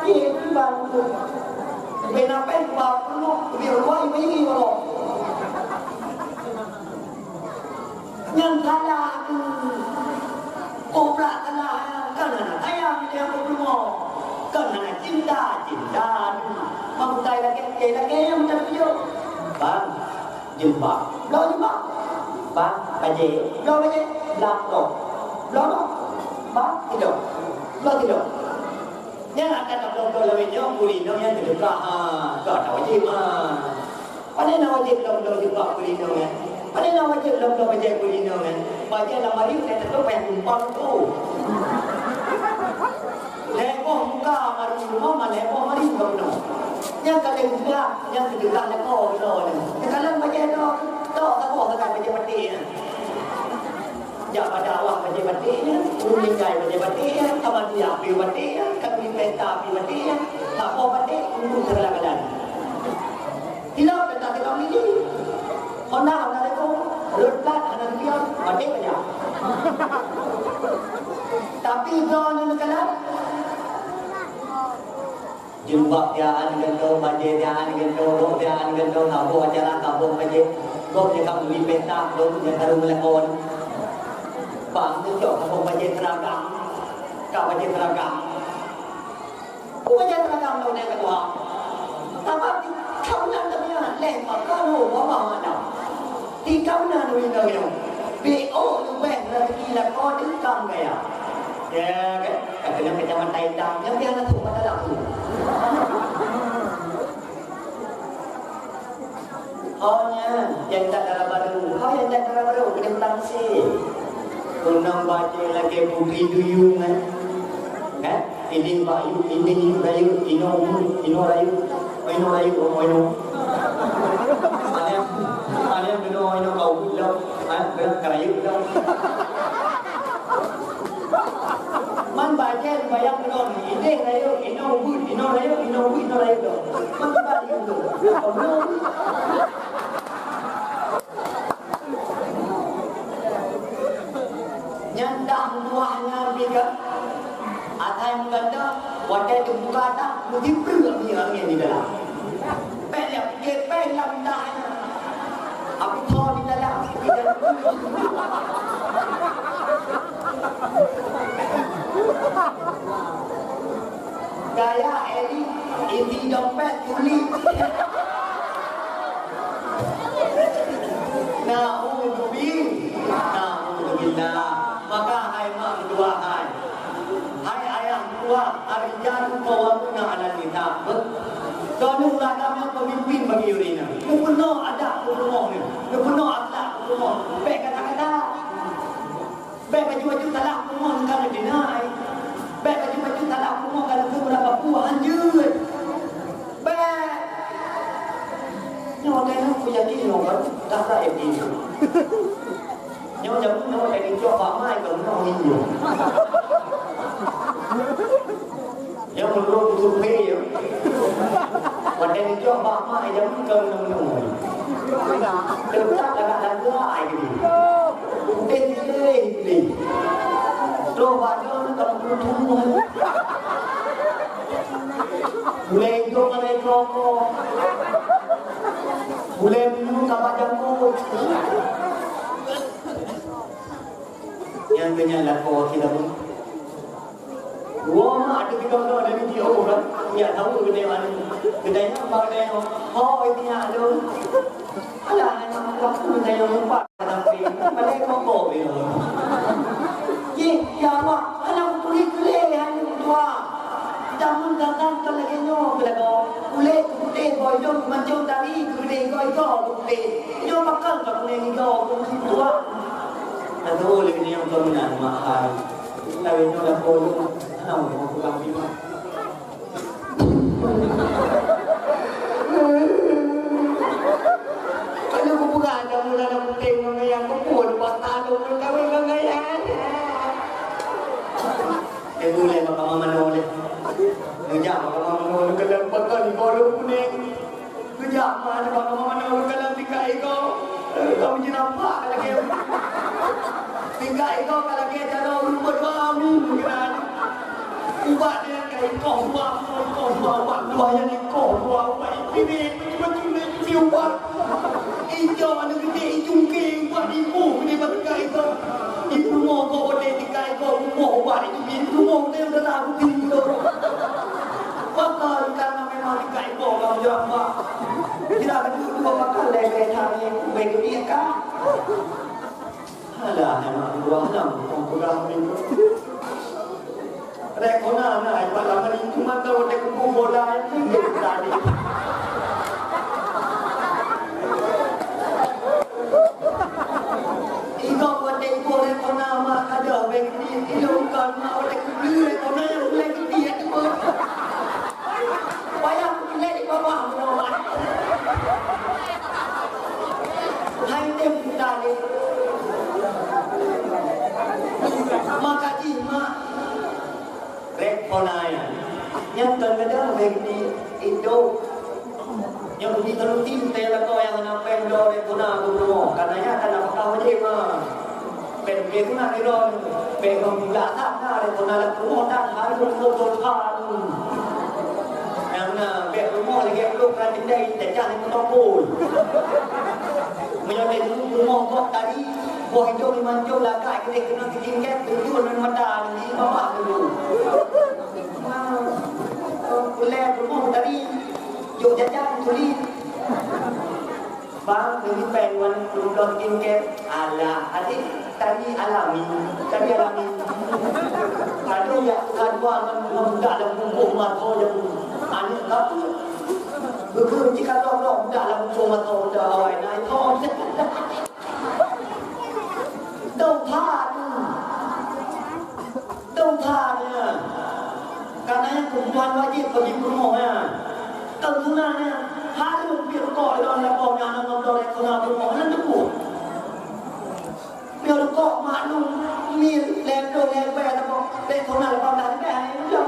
Itu bang tu. Kenapa ubah penuh? Dia ubah ini walau. Yang salah tu. Oprak salah kan anak ayam dia penuh. Kan anak cinta. Mampu tay lagi yang terpiu. Bang, jumpa. Lo jumpa. Bang, baje. Lo baje. Lo. Bang, tidur. Lo tidur. Yang akan lo lebih jauh kulino yang tidur lah. Kau tahu wajib ah. Pada nak wajib lo jumpa kulino kan. Pada nak wajib lo baje kulino kan. Baje lama ni kita tu pengen jumpa tu. Lepoh muka mari rumah lepoh mari rumah. Yang kalian juga yang kedekat lekor itu ni. Kalian baca tak tahu tak baca peti ni. Jak pada awak baca peti ni, meninggal baca peti ni, kawan dia pi peti ni, kami pesta pi peti ni, tak apa peti untuk terlalu. Hilang peta kita ni. Honda lekor, lepas anak dia peti aja. Tapi jangan kalian jumpa tiaan gento, baje tiaan gento, dok tiaan gento, kabur acara kabur baje, dok dia kamu di pesta, dok dia taruh melekon, bang tu cok kabur baje teragam, kau baje teragam, kau baje teragam dok dia ketua, apa kau nak dia lempar kau bawa mana, di kau nak duit dia, BO tu bank lagi lah kau dengkang gaya, ya kan, katanya kejaman taidam, yang dia nak tu pada laku. Hanya yang tak darah baru, yang tak darah baru kena tangsi. Kunang baca lagi putri duyung kan? Ini bayu, ini rayu, ino rayu. Mana yang kena kau bilang, kerayu dah. Man baca bayang non ide rayu ino rayu dah. Man baca itu. Nyanda buahnya biga. Ada yang ganda, wadah itu buka dah, mungkin perlu dia di dalam. Pelak, pelak dahnya. Apa thor di dalam? Gaya Eli, isi dompet kulit. Na'udzubillah. Maka hai mak dua hai. Hai ayah dua, arijan qawamuna 'ala nisa. Kami ulama pemimpin bagi urina. Penuh adab rumah ni. Penuh akhlak rumah. Baik kata-kata. Baik baju-baju salah rumah kalau dinai. Baik baju-baju salah rumah kalau berapa buah anjur. Baik. Nyawa kena aku yakin orang tak ada ini. Nyawa jangan nyawa dari coba mai kalau nyawa ini. Yang belum survei ya. Pada ni coba mai jangan kau nemu. Terus agak lagu ai gitu. Ini. Coba jangan kamu tunggu. Mulai jom mulai rokok. Mulai minum kapal jangkut. Yang kenyal kau kita pun. Gua mah ada kita orang dari dia orang. Ya tahu kedai mana. Kedainya apa kedai? Oh itu yang ada. Alah memang waktu kedai yang lupa. Tapi mereka kau dia. Ye, ya mak, anak kulit hanya tua. Jangan datang ke lagi nyo belaga. Kulit kulit boyong macam dari kulit boyong kulit. Nyo makan tak kulit nyo kulit tua. Aduh lagi ni yang dominan mahal. Tapi nyo dah boyong. Anak mau pulang bima. Kalau aku buka ada mula nak putih mengayang aku pun patah tu kawin mengayang. Boleh makan mana boleh. Kejap makan mana boleh kalau pakai ni kalau kuning. Kejap mana makan mana boleh kalau tiga ekor. Kau macam apa kalau ke? Tiga ekor kalau ke cara rumah kami mungkin. Ubah dia kayak kau buat dua yang kau buat ini macam ni ubah. Ijo anu gede ijungke ubah ibu ni pakai itu. Ibu mau kau boleh tiga ekor mau ubah itu mau dia dah lagu tinggi. Bakal karena memang tiga ekor kau jawab mak. Tidak ada dua bakal lele cari bagi dia kan. Alah memang dua enam program ini. Rekona na ipala ni cuma tahu dek bola ini tadi. Iko wadek boleh kona mak ada bagi ilmukan mak wadek boleh kona lagi dia tu. Payah pilih di bawah bawah. Hai tem tadi. Maka mak Rekonaya yang terkadang bagi itu yang begitu tim kau yang nak pendor rekona guru katanya karena kau je mah pendor nak iron pendor pula tak nak rekona lah guru tak harus guru kan yang nak rumah lagi belum pernah tinggal tak jangan mentopul menyoleh rumah kau tadi buah hijau dimanjau lagak kita kena tinggal tujuan dan mata ni bapak dulu. Boleh rumah tadi jauh jajan tulis. Bang ini pengen belum tinggal ala adik tadi alami. Tadi ya kan buat belum dalam bumbu mata yang anik apa? Betul jika belum dalam bumbu mata dah awal naik thon. Đâu tha nha. Karena yang kebutuhan wajib bagi rumahnya. Tentunya hari mungkin kau dalam lapor yang nak berdoa kena rumah nanti tu. Để thôn nào là con đàn cái này nó đâu.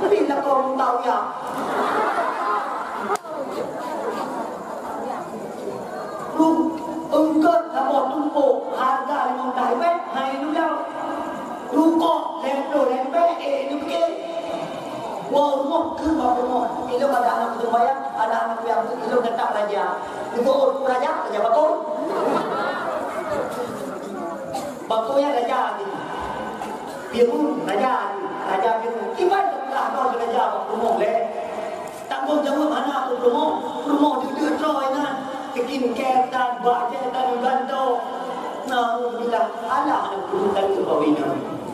Vì là con tàu nhỉ. Luôn cơn là một tung bộ hàng gà là một đáy bếp hay đúng không? Luôn cọ lem đồ lem bếp ế đúng kia. Wow, rumah ke rumah. Ilo ada anak itu bayang, ada anak yang ilo datang raja. Itu raja bakul. Bakulnya raja ni. Pirun raja pirun. Gimana tak tahu raja rumah le. Tak pun jauh mana tu rumah dia troy na. Bikin kertan, baca dan ganto. Nah, bilang Allah ada kudutan tu bawina.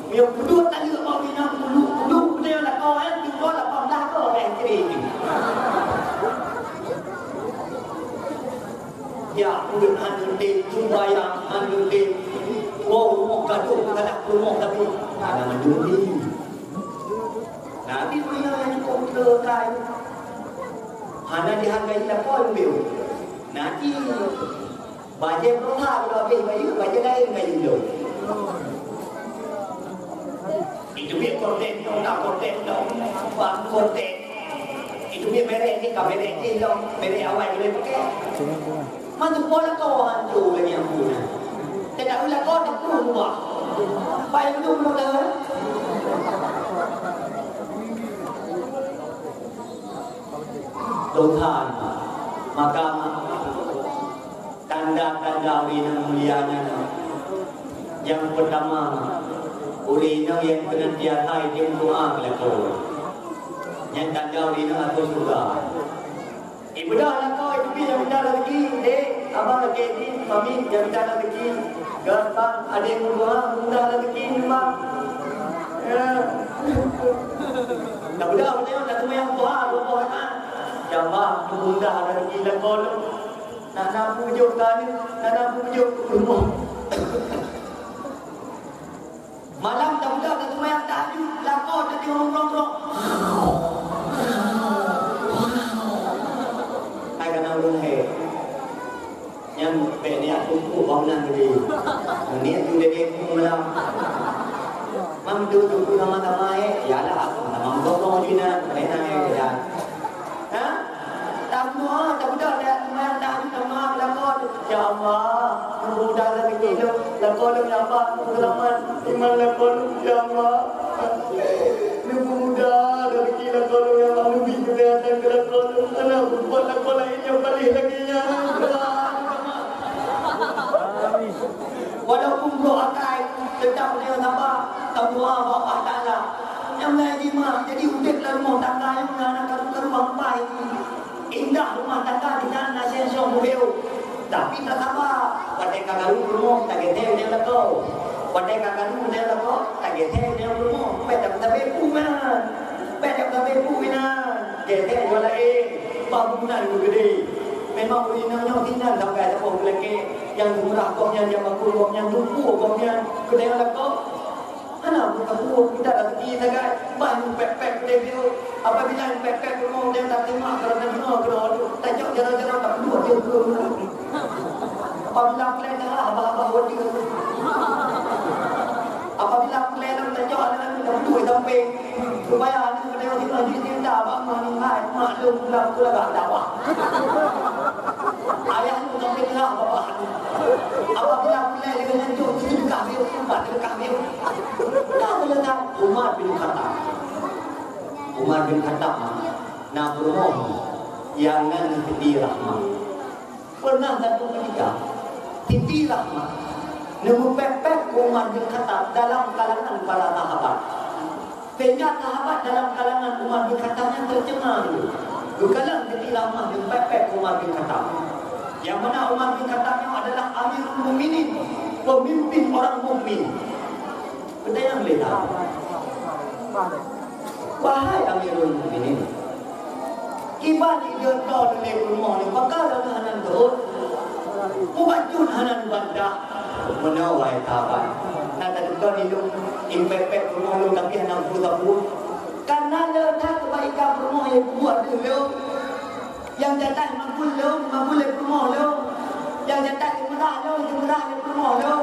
Yang kedua tadi bawina dulu dia nak kau tu lah pamdah kau orang kiri. Ya, udah anu deh, yang anu deh. Wow, rumah gaduh, kadang rumah tapi ada mandiri. Nabi punya yang komputer kai. Hana dihargai lah kau yang nanti baca pertah kalau baju baca lain baju dulu. Itu biar konten, tak konten dong, bang konten. Itu biar merek ni, kau merek ni dong, merek awal boleh pakai. Mana pola kau hantu lagi yang punya. Tidak ulah kau tak keluar. Baik belum dah. Tuhan, maka tanda-tanda yang mulianya. Yang pertama, urina yang penantiatai yang doa melekor. Yang tanda urina atau surga. Ibu dah nak kau itu yang minta lagi, dek, abang lagi ni, mami yang minta lagi, gampang, adik muda minta lagi, mak. Tak mudah, macam nak semua yang doa, doa kan. Jamaah muda lagi lekor. Nak pujuk kan, nak pujuk rumah. Malam tak mudah, tak semua yang tak lakor, jadi orang-orang. Luôn hề nhân về nhà cũng bóng năng gì nghĩa như đây cũng làm mang đưa tụi tôi làm ai giả là mang có lo như na cái này là hả tao nó tao đó là mang tao đi tao mang là con chào mà bu đa là cái gì đâu là con đâu làm ba làm ăn nhưng mà là con chào mà muda dari kita kalau yang lalu bingung dan kalau kalau buat kalau ini yang paling lagi nya. Walaupun doa kai tetap dia apa doa Allah Taala. Yang lagi mah jadi udik rumah tangga yang nak keruang pai. Indah rumah tangga di sana sensor mobil. Tapi tak apa, pada kagalu rumah tak gede dia lekau. Pada kagalu dia lekau tak gede dia rumah. Pedak tapi puman. Pedak tapi puman. Gede wala bangunan gede. Memang urinanya tinggal sampai ada lagi yang murah koknya, yang makul koknya, duku koknya, gede lekau. Anak bukan buah kita lagi saja. Banyak pek-pek dia. Apabila pek-pek rumah dia tak terima kerana kena tajak jalan-jalan tak keluar dia keluar. Apabila plan dah abah-abah buat dia. Apabila plan dah tajak ada keluar sampai supaya ada kena kita dia dah abang meninggal maklum pulang tu agak dakwah. Ayah tu sampai dah bapak. Apabila plan dia hancur itu kafir, buat dia kafir. Dah boleh Umar bin Khattab. Umar bin Khattab nak bermohon jangan tipi rahmat. Pernah satu ketika tipi rahmat nemu pepek Umar bin Khattab dalam kalangan para sahabat. Sehingga sahabat dalam kalangan Umar bin Khattab yang tercengang berkalang tipi rahmat dan pepek Umar bin Khattab. Yang mana Umar bin Khattab adalah Amirul Mukminin, pemimpin orang mukmin. Benda yang boleh tahu. Wahai Amirul Mukminin, kibali dia kau dari rumah ni, bakal ada hanan doh, mubajun hanan bandah, menawai taban. Nada kau ni lu impepek rumah lu tapi hanan puluh. Karena letak kebaikan rumah yang buat dulu, yang jatah mampu le rumah lu, yang jatah murah le rumah lu,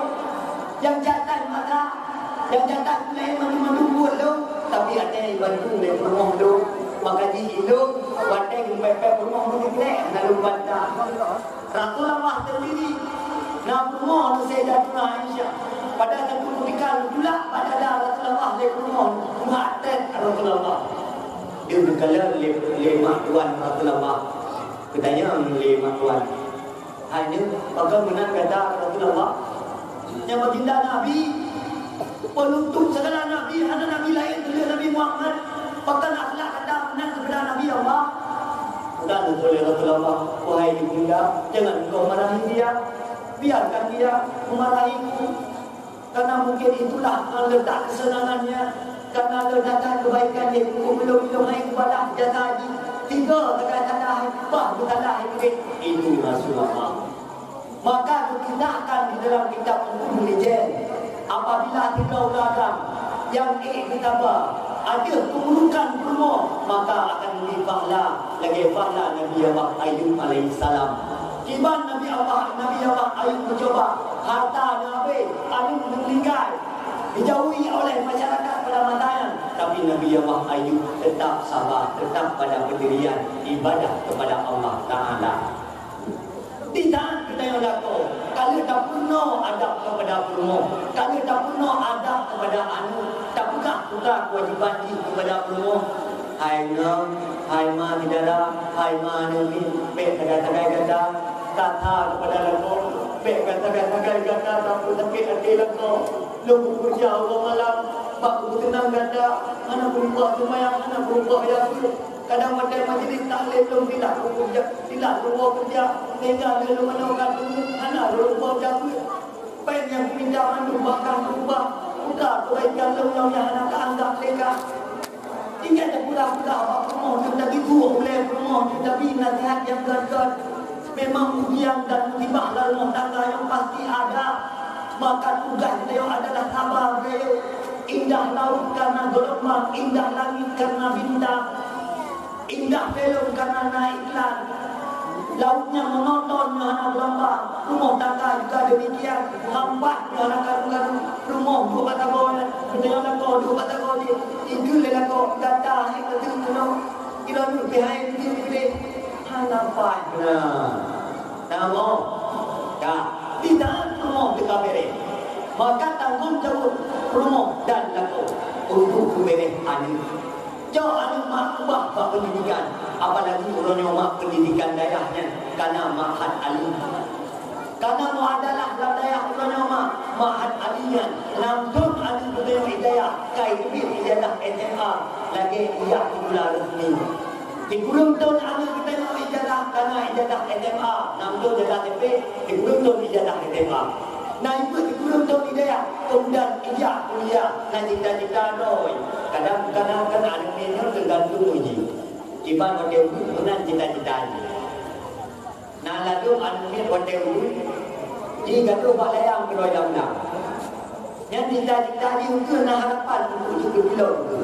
yang jatah murah Yang datang lain mandi buat lo, tapi ada yang bantu dari rumah lo. Maka di lo, wadah yang pepek rumah lo dikelek, lalu bantah. Rasulullah sendiri, nak rumah lo saya jatuh Aisyah. Pada satu ketika pula, pada Rasulullah dari rumah, muhattad Rasulullah. Dia berkala lima tuan Rasulullah. Katanya lima tuan. Hanya bagaimana kata Rasulullah, yang baginda Nabi penutup segala Nabi, ada Nabi lain kecuali Nabi Muhammad. Bahkan akhlak kata benar kepada Nabi Allah. Dan oleh Rasulullah, wahai ibunda, jangan kau marahi dia, biarkan dia memarahiku. Karena mungkin itulah letak kesenangannya, karena letakkan kebaikan dia. Belum naik kepada jasa haji, tiga tekan tanah hibah bertanah hibah. Itu Rasulullah. Maka dikisahkan di dalam kitab Ummul Legend, apabila tiga ulama yang berkata ada keburukan semua, maka akan lebih pahala lagi pahala Nabi Allah Ayub alaihissalam. Kiban Nabi Allah Ayub mencoba harta Nabi Ayub meninggal, dijauhi oleh masyarakat pada matanya, tapi Nabi Allah Ayub tetap sabar, tetap pada pendirian ibadah kepada Allah Taala. Tidak kita yang laku. Kalau tak penuh adab kepada penuh, kalau tak penuh adab kepada anu, tak buka kita kewajiban kepada penuh. Hai nam, hai ma tidak ada, hai ma nabi, pek kata kata kepada laku, pek kata tak tapi hati laku. Lu kerja Allah malam, bak tenang kata, mana berubah semayang, mana berubah ya. Kadang macam majlis taklim belum tidak kerja, tidak keluar kerja, tinggal di rumah orang dulu, anak rumah jaga. Pen yang pinjaman bahkan berubah, sudah kebaikan lumnya anak anggap mereka. Tinggal ada pula apa rumah sudah dibuat oleh rumah, tapi nasihat yang gagah. Memang ujian dan musibah dalam rumah tangga yang pasti ada. Maka tugas beliau adalah sabar beliau. Indah laut karena gelombang, indah langit karena bintang. Indah film karena naik iklan, lautnya menontonnya anak gelombang, rumah tangga juga demikian, hambatnya anak rumah dua batagol, kemudian dua batagol itu lelako data itu kita behind ini anak pada, nama, ya tidak rumah kita beri, maka tanggung jawab rumah dan lako untuk beri anak. Jauh anak mak ubah bak pendidikan, apalagi orang yang mak pendidikan daerahnya karena mahat alim. Karena mu adalah daerah orang yang mahat alian, langsung ada budaya hidayah, kai lebih ijazah SMA, lagi ia pula resmi. Di kurung tahun anak kita yang ijazah karena ijazah SMA, langsung ijazah TP, di kurung tahun ijazah SMA. Nah itu di kurung tahun hidayah, kemudian ijazah kuliah, nah cita-cita doi. Kadang-kadang kan anak ini tergantung uji. Iban hotel itu benar cita-cita ini. Nah lalu anak ini hotel itu, jika tu balayang kedua jam-jam. Yang cita-cita ini itu nak harapan untuk hidup pilot itu.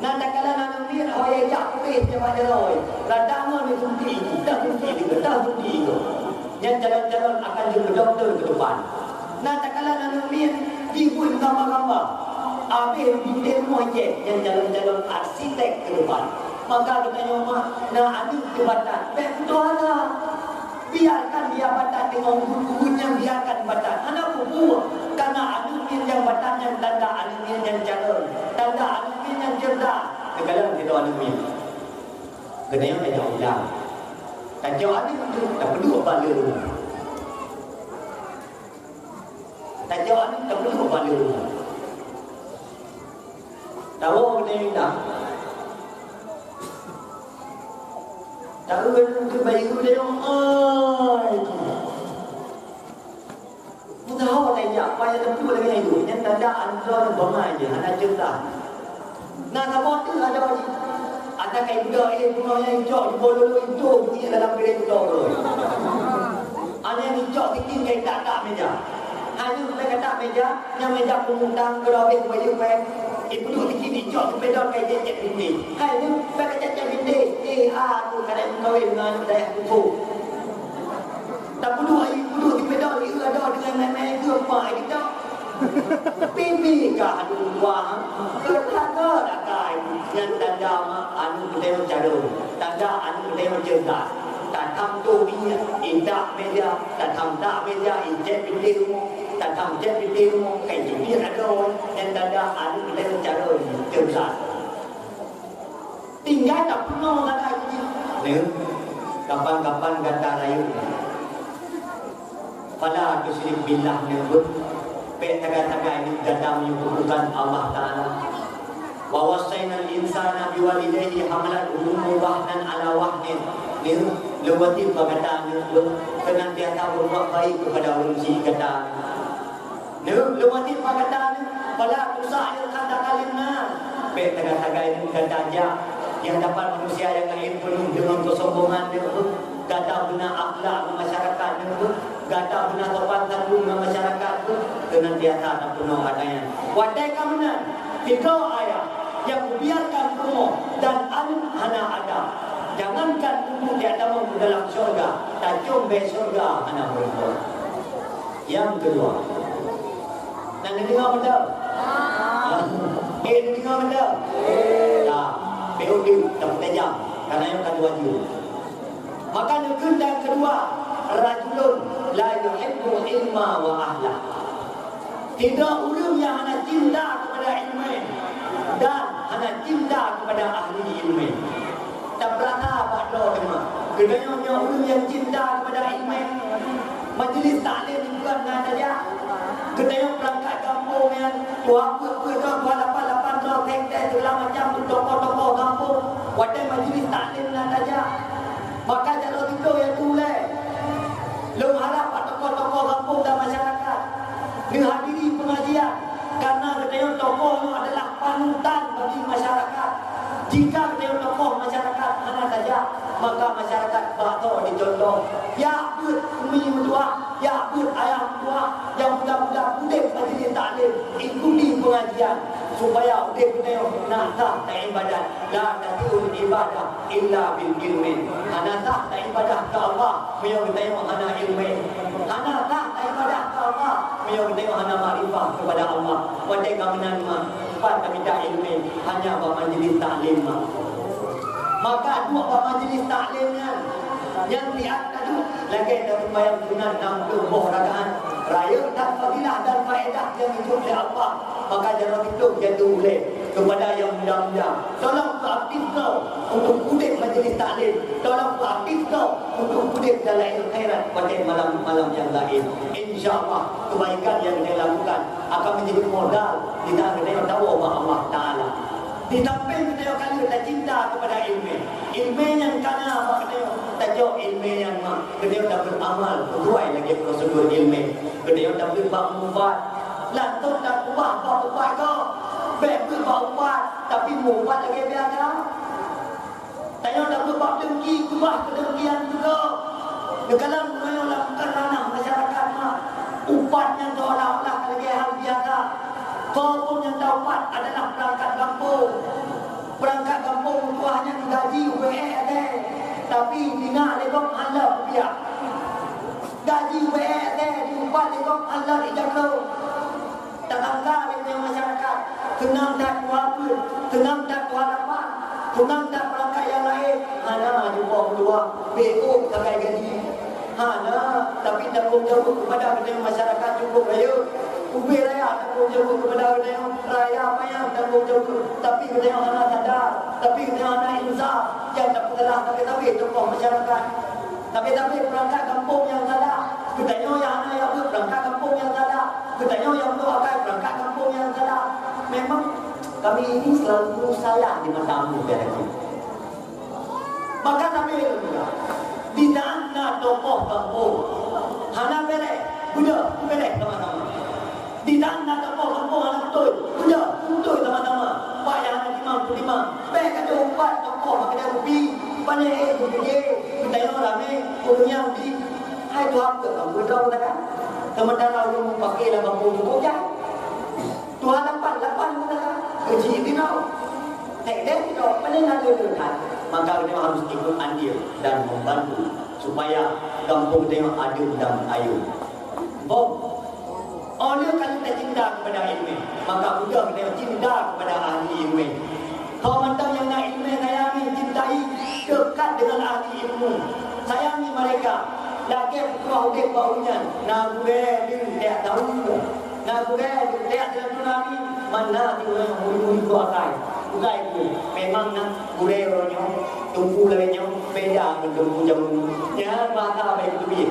Nah tak kala anak ini, oh ya jak kuih macam mana. Radang ni sunti itu, tak sunti itu. Yang jalan-jalan akan jadi doktor ke depan. Nah tak kala anak ini, dibuat gambar-gambar. Habis di rumah yang jalan-jalan arsitek ke depan. Maka kita nyoba, nak ada jabatan. Betul ada. Biarkan dia jabatan dengan buku-bukunya, biarkan jabatan. Anak buku, karena ada yang jabatan yang tanda, ada yang jalan. Tanda, ada yang cerdas. Kadang kita ada yang. Kena yang tak jauh ulang. Tak jauh ada itu, tak perlu apa rumah. Tak jauh ada, tak perlu apa rumah. Tahu kita minta. Tahu kita bayi kita yang itu. Mudah awak tanya, apa yang tentu lagi itu? Yang tanda anda bangai je, anda cerita. Nah, kamu tu ada lagi. Ada kayak budak yang hijau di bawah itu punya dalam bilik itu. Ada yang hijau tinggi kayak tak meja. Hanya mereka tak meja, yang meja pemutang kerabit bayu pen. Ibu di sini jauh sepeda kayak jejak binti. Hai ni pakai jejak binti. Tu kadang kawin dengan daya kuku. Tak perlu ibu di sepeda itu ada dengan nenek itu apa kita. Pipi kah dua kerana dakai yang tanda anu kita cari tanda anu kita cerdas tak tham tu ini indah media tak tham tak media injek pintu tak tham injek pintu kayak gini ada yang tanda anu kita cari cerdas tinggal tak penuh tanda ini ni kapan-kapan kata rayu pada kesyrik billah nyebut taga-taga ini datang menyebutkan Allah Ta'ala wa wasaina al-insana biwalidayhi hamalat ummuhu wahnan ala wahnin ni lewati perkataan itu senantiasa berbuat baik kepada manusia kata ni lewati perkataan pada usaha kata kalimna taga-taga ini kata aja yang dapat manusia yang lain penuh dengan kesombongan itu kata benar akhlak masyarakat itu kata benar sopan santun masyarakat itu senantiasa tak penuh adanya. Wadai kamunan tiga ayat yang membiarkan kamu dan alim hana ada. Jangankan kamu tiada mau dalam surga, tajum be surga hana berbuat. Yang kedua, nak dengar benda? Dengar benda? Tak. POD tak tajam karena yang kedua juga. Maka yang kedua, rajulun la yuhibbu ilma wa ahla. Tidak orang yang hanya cinta kepada ilmu dan hanya cinta kepada ahli ilmu. Tak berapa pada tema. Kedua orang yang cinta kepada ilmu, majlis taklim bukan saja. Kedua perangkat kampung yang tua lapan tek segala macam tokoh-tokoh kampung, wadah majlis taklim saja. Maka kalau itu yang tulis lu harap tokoh-tokoh kampung dan masyarakat menghadiri pengajian karena kedua tokoh itu adalah panutan bagi masyarakat. Jika kedua tokoh masyarakat mana saja, maka masyarakat bakal dicontoh. Ya but umi tua, ya but ayah tua yang budak-budak budek majlis taklim ikuti pengajian supaya udek kedua nak tak ibadat la tatul ibadah illa bil ilmi. Hana tak ibadah ke Allah meyau kedua hana ilmu. Hana tak ibadah ke Allah meyau kedua hana makrifah kepada Allah. Wadai kaminan mah empat kami tak ilmu hanya majlis taklim. Maka dua majlis taklimnya yang lihat tadi lagi ada sembahyang sunat 60 rakaat raya dan fadilah dan faedah yang hidup oleh Allah. Maka jangan itu jatuh boleh kepada yang muda-muda. Tolong aktif kau untuk kudip majlis taklim. Tolong aktif kau untuk kudip dalam ilmu khairat pada malam-malam yang lain. InsyaAllah kebaikan yang kita lakukan akan menjadi modal kita akan tahu Allah Ta'ala. Di samping kita kali kita cinta kepada ilmu. Ilmu yang kena apa kita tajuk ilmu yang kita dah beramal sesuai lagi prosedur ilmu. Kita dah berbuat lantung dah buat kau. Baik berbuat tapi buat lagi biasa. Tajuk dah berbuat dengki kubah kedengkian juga. Kalau mereka lakukan ranah masyarakat upatnya seolah-olah lagi hal biasa. Kau pun yang dapat adalah perangkat kampung. Perangkat kampung itu hanya digaji UPE ada. Tapi dina lekok halal rupiah. Gaji UPE ada, diupat lekok halal dijaga. Tetangga dengan masyarakat. Tenang tak kuapun, tenang tak kualapan, tenang tak perangkat yang lain. Hana jumpa kedua, BO pakai gaji. Hana, tapi tanggungjawab kepada masyarakat cukup raya. Ubi raya tanggungjawab kepada raya apa yang tanggungjawab. Tapi kita hana sadar, tapi kita hana insaf yang tak telah tapi tokoh masyarakat. Tapi perangkat kampung yang salah. Kita yang hana yang perangkat kampung yang salah. Kita yang doakan perangkat kampung yang salah. Memang kami ini selalu salah di matamu berarti. Maka kami di mana tokoh kampung hana belek, budak belek teman-teman. Di mana tokoh kampung hana betul, budak betul teman-teman. Pak yang hana 55, baik ada 4 tokoh makna rupi, pandai rupiah, kita yang ramai, punya di, hai tu apa kamu tahu tak kan? Sementara orang pakai 80 cukup je. Tuhan 8 kan? Kerja dinau. Tek-tek tidak paling ada dekat. Maka kita harus ikut andil dan membantu supaya kampung kita adil dan ayu. Oleh kalau kita cinta kepada maka Buddha kena cinta kepada ahli ilmu. Kalau mentang yang nak ilmu sayangi, cintai, dekat dengan ahli ilmu, sayangi mereka. Lagi kau dek baunya, nak gue di tak tahu, nak gue di tak tahu lagi mana di orang murid tu akai. Bukan itu, memang nak gue orangnya, tumpu lainnya beda dengan tumpu jamu. Jangan mata baik tu biar.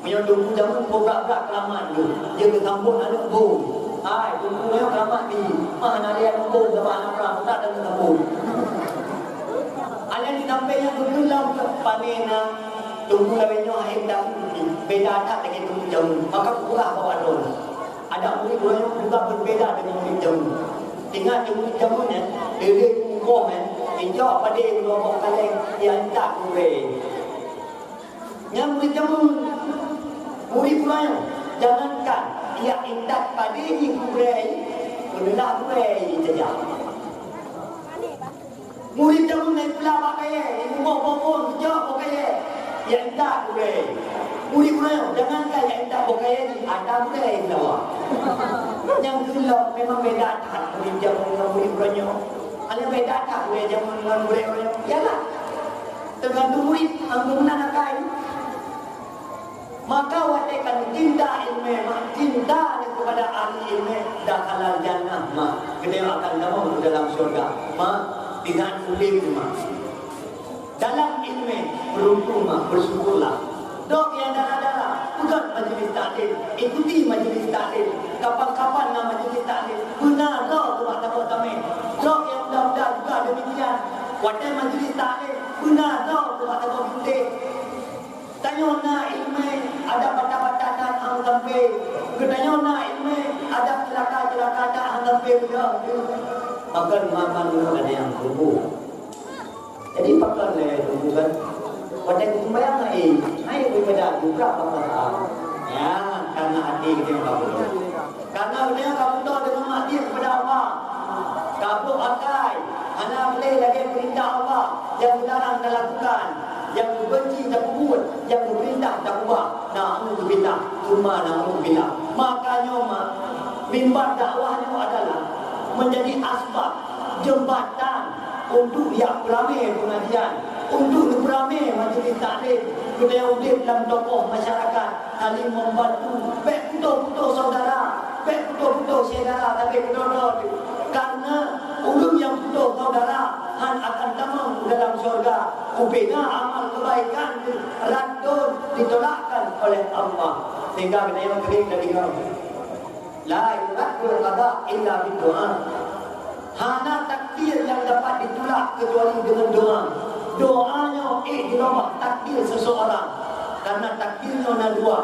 Yang tumpu jamu berak-berak kelamaan tu, dia kesambut anak bom. Hai, tumpu yang kelamaan ni, mana dia yang bom sama anak perang tak ada kesambut. Anak di sampai yang bergelam panena, tumpu lainnya akhir dah beda tak dengan tumpu jamu. Maka kurang bawa don. Ada murid yang juga berbeda dengan murid jamu. Ingat murid jamu ni, dia kukuh kan, hijau pada kelompok kalian yang tak boleh. Yang murid jamu, murid pula jangankan ia indah pada ini kurai, benar kurai saja. Murid jamu ni pula pakai, ini bopon hijau pakai, ia indah kurai. Murid pula jangankan ia indah pakai ini ada kurai lawa. Yang gelap memang beda tak murid jamu dengan murid pula. Ada beda tak murid jamu dengan murid pula? Yalah, tergantung murid, anggun nak kai. Maka wajibkan cinta ilmu, cinta kepada ahli ilmu dah halal jannah, kita akan dapat dalam syurga. Dengan ulim dalam ilmu beruntung, bersyukurlah. Dok yang darah-darah, bukan majlis taklim, ikuti majlis taklim. Kapan-kapan nak majlis taklim, benar dok tu tak dapat kami. Dok yang dah juga demikian. Wajib majlis taklim, benar dok tu tak dapat kita. Tanya nak ilmu ada baca-bacaan hang sampai. Tanya nak ilmu ada celaka-celaka tak hang sampai dia. Makan ada yang kubu. Jadi pakai le tu kan. Pada sembahyang ai berbeda juga pakai. Ya, karena hati kita bagus. Karena dia kamu tahu dengan mati kepada Allah. Kamu akai, anak boleh lagi perintah Allah yang dilarang dan lakukan. Yang benci tak buat, yang berperintah tak buat. Na'udzubillah, cuma na'udzubillah. Makanya mimbar dakwahnya adalah menjadi asbab jembatan untuk yang beramai pengajian, untuk beramai majlis taklim, budaya udip dalam tokoh masyarakat, saling membantu, baik putus-putus saudara, baik putus-putus saudara, tapi betul-betul karena ulum yang putus saudara han akan tamam dalam syurga. Ubina amal kebaikan rantun ditolakkan oleh Allah. Sehingga kita yang kering dari kau. La yuradul qada illa bidoa. Hana takdir yang dapat ditolak kecuali dengan doa. Doanya dirubah takdir seseorang. Karena takdirnya ada dua.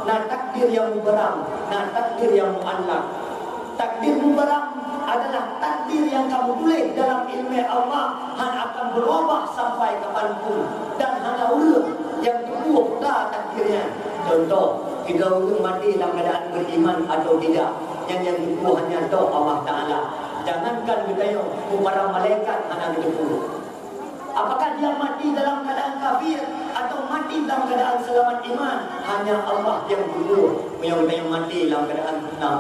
Nah takdir yang mubarak, nah takdir yang mu'allak. Takdir mubarak adalah takdir yang kamu tulis dalam ilmu Allah, hanya akan berubah sampai kapanpun dan hanya ulur yang terburuk dah takdirnya. Contoh, kita ulur mati dalam keadaan beriman atau tidak, yang terburuk hanya doa Allah Ta'ala. Jangankan kita para malaikat hanya terburuk. Apakah dia mati dalam keadaan kafir atau mati dalam keadaan selamat iman? Hanya Allah yang terburuk. Yang mati dalam keadaan benar,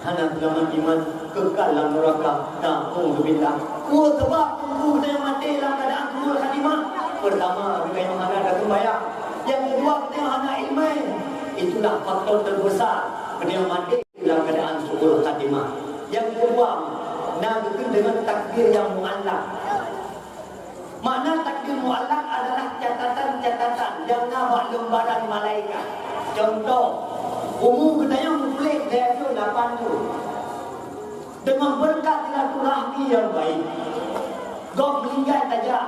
hanya selamat iman, kekal dalam neraka. Na'udzubillah. Sebab tunggu kita yang mati dalam keadaan kubur khatimah. Pertama, kita yang hana ada sembahyang. Yang kedua, kita yang hana ilmu. Itulah faktor terbesar kita yang mati dalam keadaan kubur khatimah. Yang kedua, nak dengan takdir yang mu'allak. Makna takdir mu'allak adalah catatan-catatan yang nampak lembaran malaikat. Contoh, umum kita yang boleh dari 8 tu dengan berkat silaturahmi yang baik. Kau meninggal saja,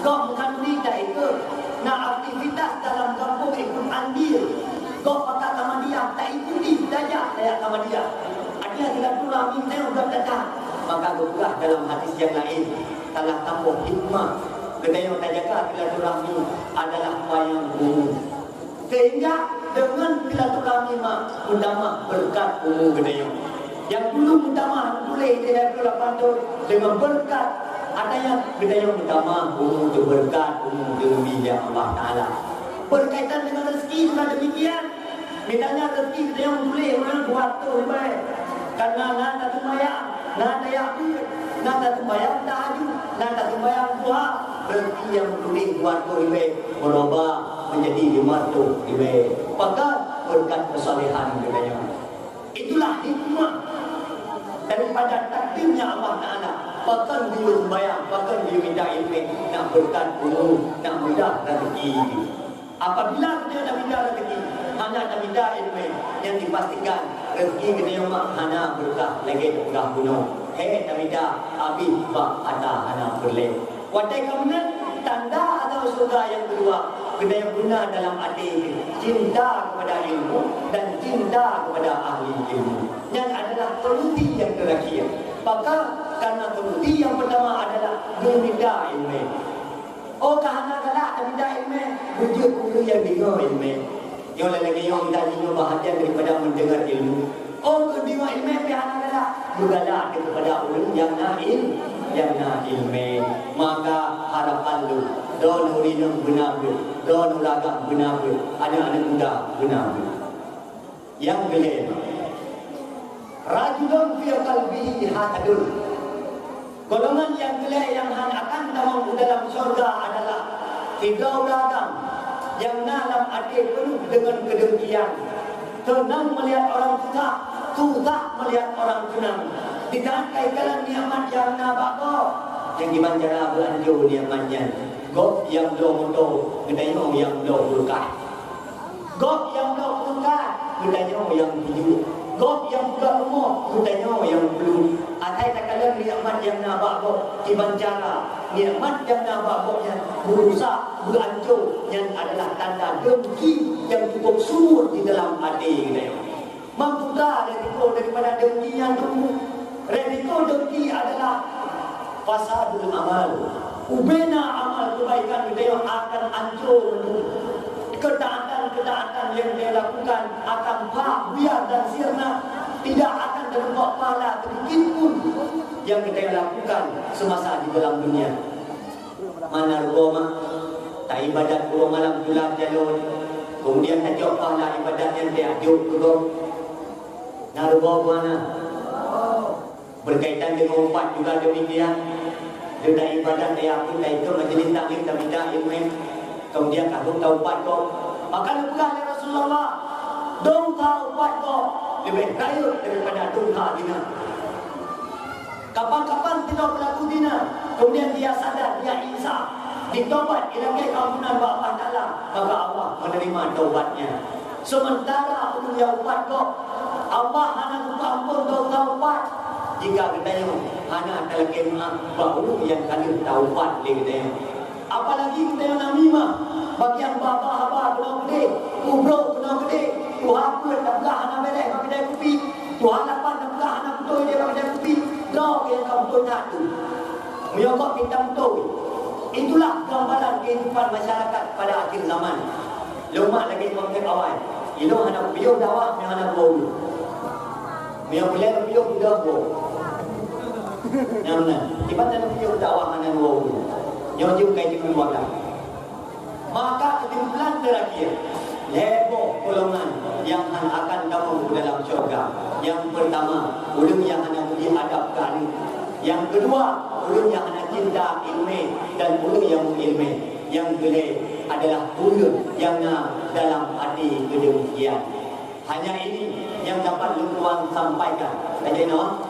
kau mengandungi tak ikut. Nak aktivitas dalam kampung ikut andil. Kau pakai sama dia, tak ikuti saja saya sama dia. Artinya silaturahmi saya sudah datang. Maka berubah dalam hadis yang lain. Salah tambah hikmah. Kita yang tak jaga silaturahmi adalah wayang umum. Sehingga dengan silaturahmi mudamah berkat umum gedenya. Yang dulu mudamah boleh dia tu dengan berkat adanya gedenya mudamah umum tu berkat umum demi Allah Taala. Berkaitan dengan rezeki juga demikian. Bedanya rezeki yang boleh orang buat tu baik. Karena nada sembahyang, nada yakut, nada sembahyang tahajud, nada sembahyang duha, rezeki yang tulis buat ibe berubah menjadi 500 ibe. Maka berkat kesalehan katanya. Itulah hikmah daripada takdirnya Allah Ta'ala. Bahkan dia sembahyang, bahkan dia minta ilmu, nak berkat dulu, nak mudah rezeki. Apabila kita nak minta rezeki, hanya nak minta ilmu yang dipastikan rezeki kita yang hana berkah lagi berkah gunung. Nak minta habis bak ada hana berleh. Wadai kemudian tanda atau surga yang kedua, kita yang guna dalam hati cinta kepada ilmu dan cinta kepada ahli ilmu. Yang adalah keruti yang terakhir. Maka karena keruti yang pertama adalah meminta ilmu. Oh kerana galak meminta ilmu, wujud guru yang dengar ilmu. Yang lagi yang kita ingin bahagia daripada mendengar ilmu. Oh kedua ilmu kerana galak bergalak kepada ulun yang nail, yang na ilmu. Maka harapan lu don urinam benar, don ulagak benar, anak-anak muda benar. Yang kelima, rajulun fi qalbihi hatadun. Golongan yang kelima yang akan masuk dalam surga adalah 3 orang yang dalam hati penuh dengan kedengkian, tenang melihat orang susah, susah melihat orang senang. Tidak kaitan nikmat yang nabako yang dibanjara belanjur nikmatnya. Gop yang belum untuk gedanya yang belum berkah. Gop yang belum berkah gedanya yang tujuh. Gop yang budak umur gedanya yang belum. Atai tak kala nikmat yang nabako dibanjara. Nikmat yang nabako yang berusak berhancur yang adalah tanda dengki yang cukup subur di dalam hati gedanya. Mampu tak resiko daripada dengki yang tumbuh. Resiko dengki adalah fasadul amal. Ubena amal kebaikan dia akan hancur. Ketaatan-ketaatan yang dia lakukan akan biar dan sirna. Tidak akan terdapat pahala sedikit pun yang kita lakukan semasa di dalam dunia. Mana rumah tak ibadat kurang malam bulan jalur. Kemudian tak jauh pahala ibadat yang dia ajuk kurang. Naruh mana? Berkaitan dengan umat juga demikian. Dia dah ibadat, dia aku tak ikut majlis taklim, tak minta ilmu. Kemudian aku tahu ubat kau. Maka lepas ya Rasulullah, dong tahu ubat kau lebih kaya daripada dong tahu dina. Kapan-kapan tidak berlaku dina, kemudian dia sadar, dia insaf, ditobat, ilakai keampunan Allah Ta'ala, maka Allah menerima taubatnya. Sementara dunia ubat kau, Allah hanya ampun dong tahu ubat. Jika kita yang hanya terkait baru yang kali taubat dia. Apalagi kita yang namimah, bagi yang bapa-bapa kena gede, kubro kena gede, Tuhan pun tak belah anak belai bagi dia kupi, Tuhan lapan tak belah anak betul dia bagi dia kupi, kau yang kau betul nak tu, menyokok kita betul. Itulah gambaran kehidupan masyarakat pada akhir zaman. Lumak lagi konteks awal, itu anak beliau dakwah, yang anak bolu. Yang beliau sudah bolu. Yang mana? Tiba-tiba anak beliau dakwah anak bolu. Yang juga itu keluarga. Maka kesimpulan terakhir, lebo golongan yang akan kamu dalam syurga. Yang pertama, ulun yang hanya dihadap kali. Yang kedua, ulun yang hanya cinta ilmu dan ulun yang ilmu. Yang kedua adalah ulun yang dalam hati kedengkian. Hanya ini yang dapat lukuan sampaikan. Tadi no?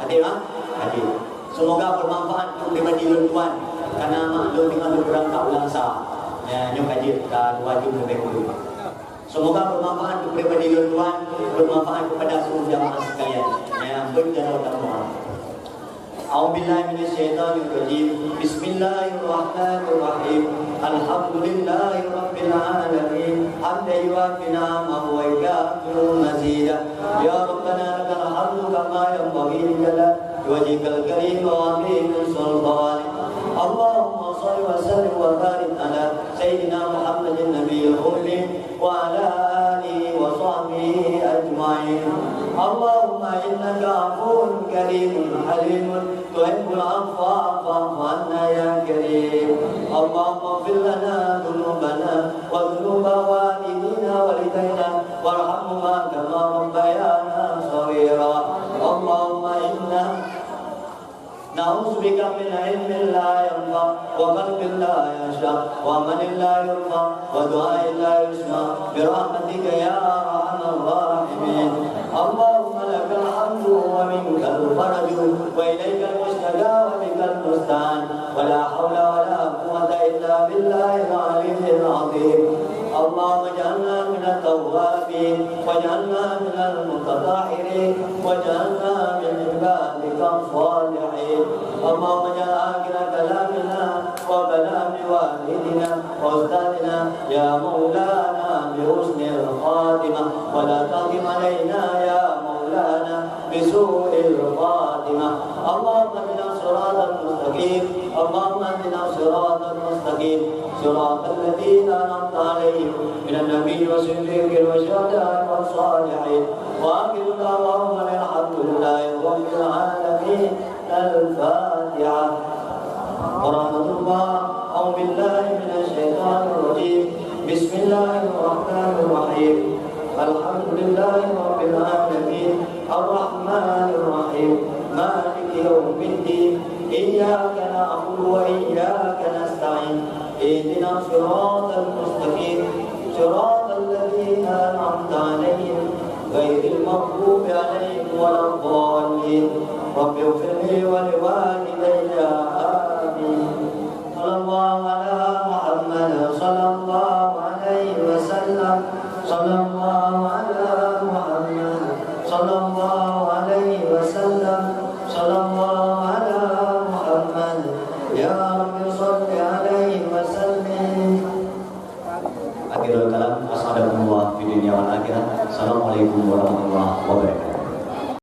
Tadi no? Tadi. Semoga bermanfaat untuk pribadi lukuan. Karena maklum dengan beberapa tak ulang sah. Ya, nyok kaji tak wajib lebih dulu. Semoga bermanfaat untuk pribadi lukuan, bermanfaat kepada seluruh jamaah sekalian. Ya, berjalan utama. A'udzubillahi minasyaitonirrajim. Bismillahirrahmanirrahim. Alhamdulillahi rabbil alamin. Hamdan yuwafi ni'amahu wa yukafi'u mazidah. Ya Rabbana lakal hamdu kama yanbaghi li wajhikal karim wa 'azimi sultanik. Allahumma shalli wa sallim wa barik ala sayyidina Muhammadin nabiyil ummi wa ala alihi wa sahbihi ajma'in. Allahumma innaka 'afuwun karimun halimun tuhibbul 'afwa fa'fu 'anna ya karim. Allahumma ighfir lana dhunubana wa dhunuba walidina walidayna warhamhuma kama rabbayana shaghira. بك من علم لا ينفع وقلب لا يخشع وعمل لا يرفع ودعاء لا يسمع برحمتك يا ارحم الراحمين. اللهم لك الحمد ومنك الفرج واليك المشتكى وبك المستعان ولا حول ولا قوه الا بالله العلي العظيم. اللهم اجعلنا من التوابين واجعلنا من المتطهرين واجعلنا من عبادك الصالحين. اللهم اجعل اخر كلامنا وكلام والدنا واستاذنا يا مولانا بحسن الخاتمه ولا تختم علينا يا مولانا بسوء الخاتمه. اللهم اهدنا الصراط المستقيم اللهم اهدنا الصراط المستقيم صراط الذين انعمت عليهم من النبي والصديقين والشهداء والصالحين. واخر دعواهم الحمد لله رب العالمين. الفاتحه. ورحمة الله. أعوذ بالله من الشيطان الرجيم. بسم الله الرحمن الرحيم. الحمد لله رب العالمين الرحمن الرحيم مالك يوم الدين إياك نعبد وإياك نستعين اهدنا الصراط المستقيم صراط الذين أنعمت عليهم غير المغضوب عليهم ولا الضالين. رب اغفر لي ولوالدي آمين. صلى الله على محمد صلى الله عليه وسلم صلى الله على محمد صلى الله عليه وسلم صلى الله على محمد يا رب صل عليه وسلم. Akhirul kalam, assalamualaikum warahmatullahi wabarakatuh. Assalamualaikum warahmatullahi wabarakatuh.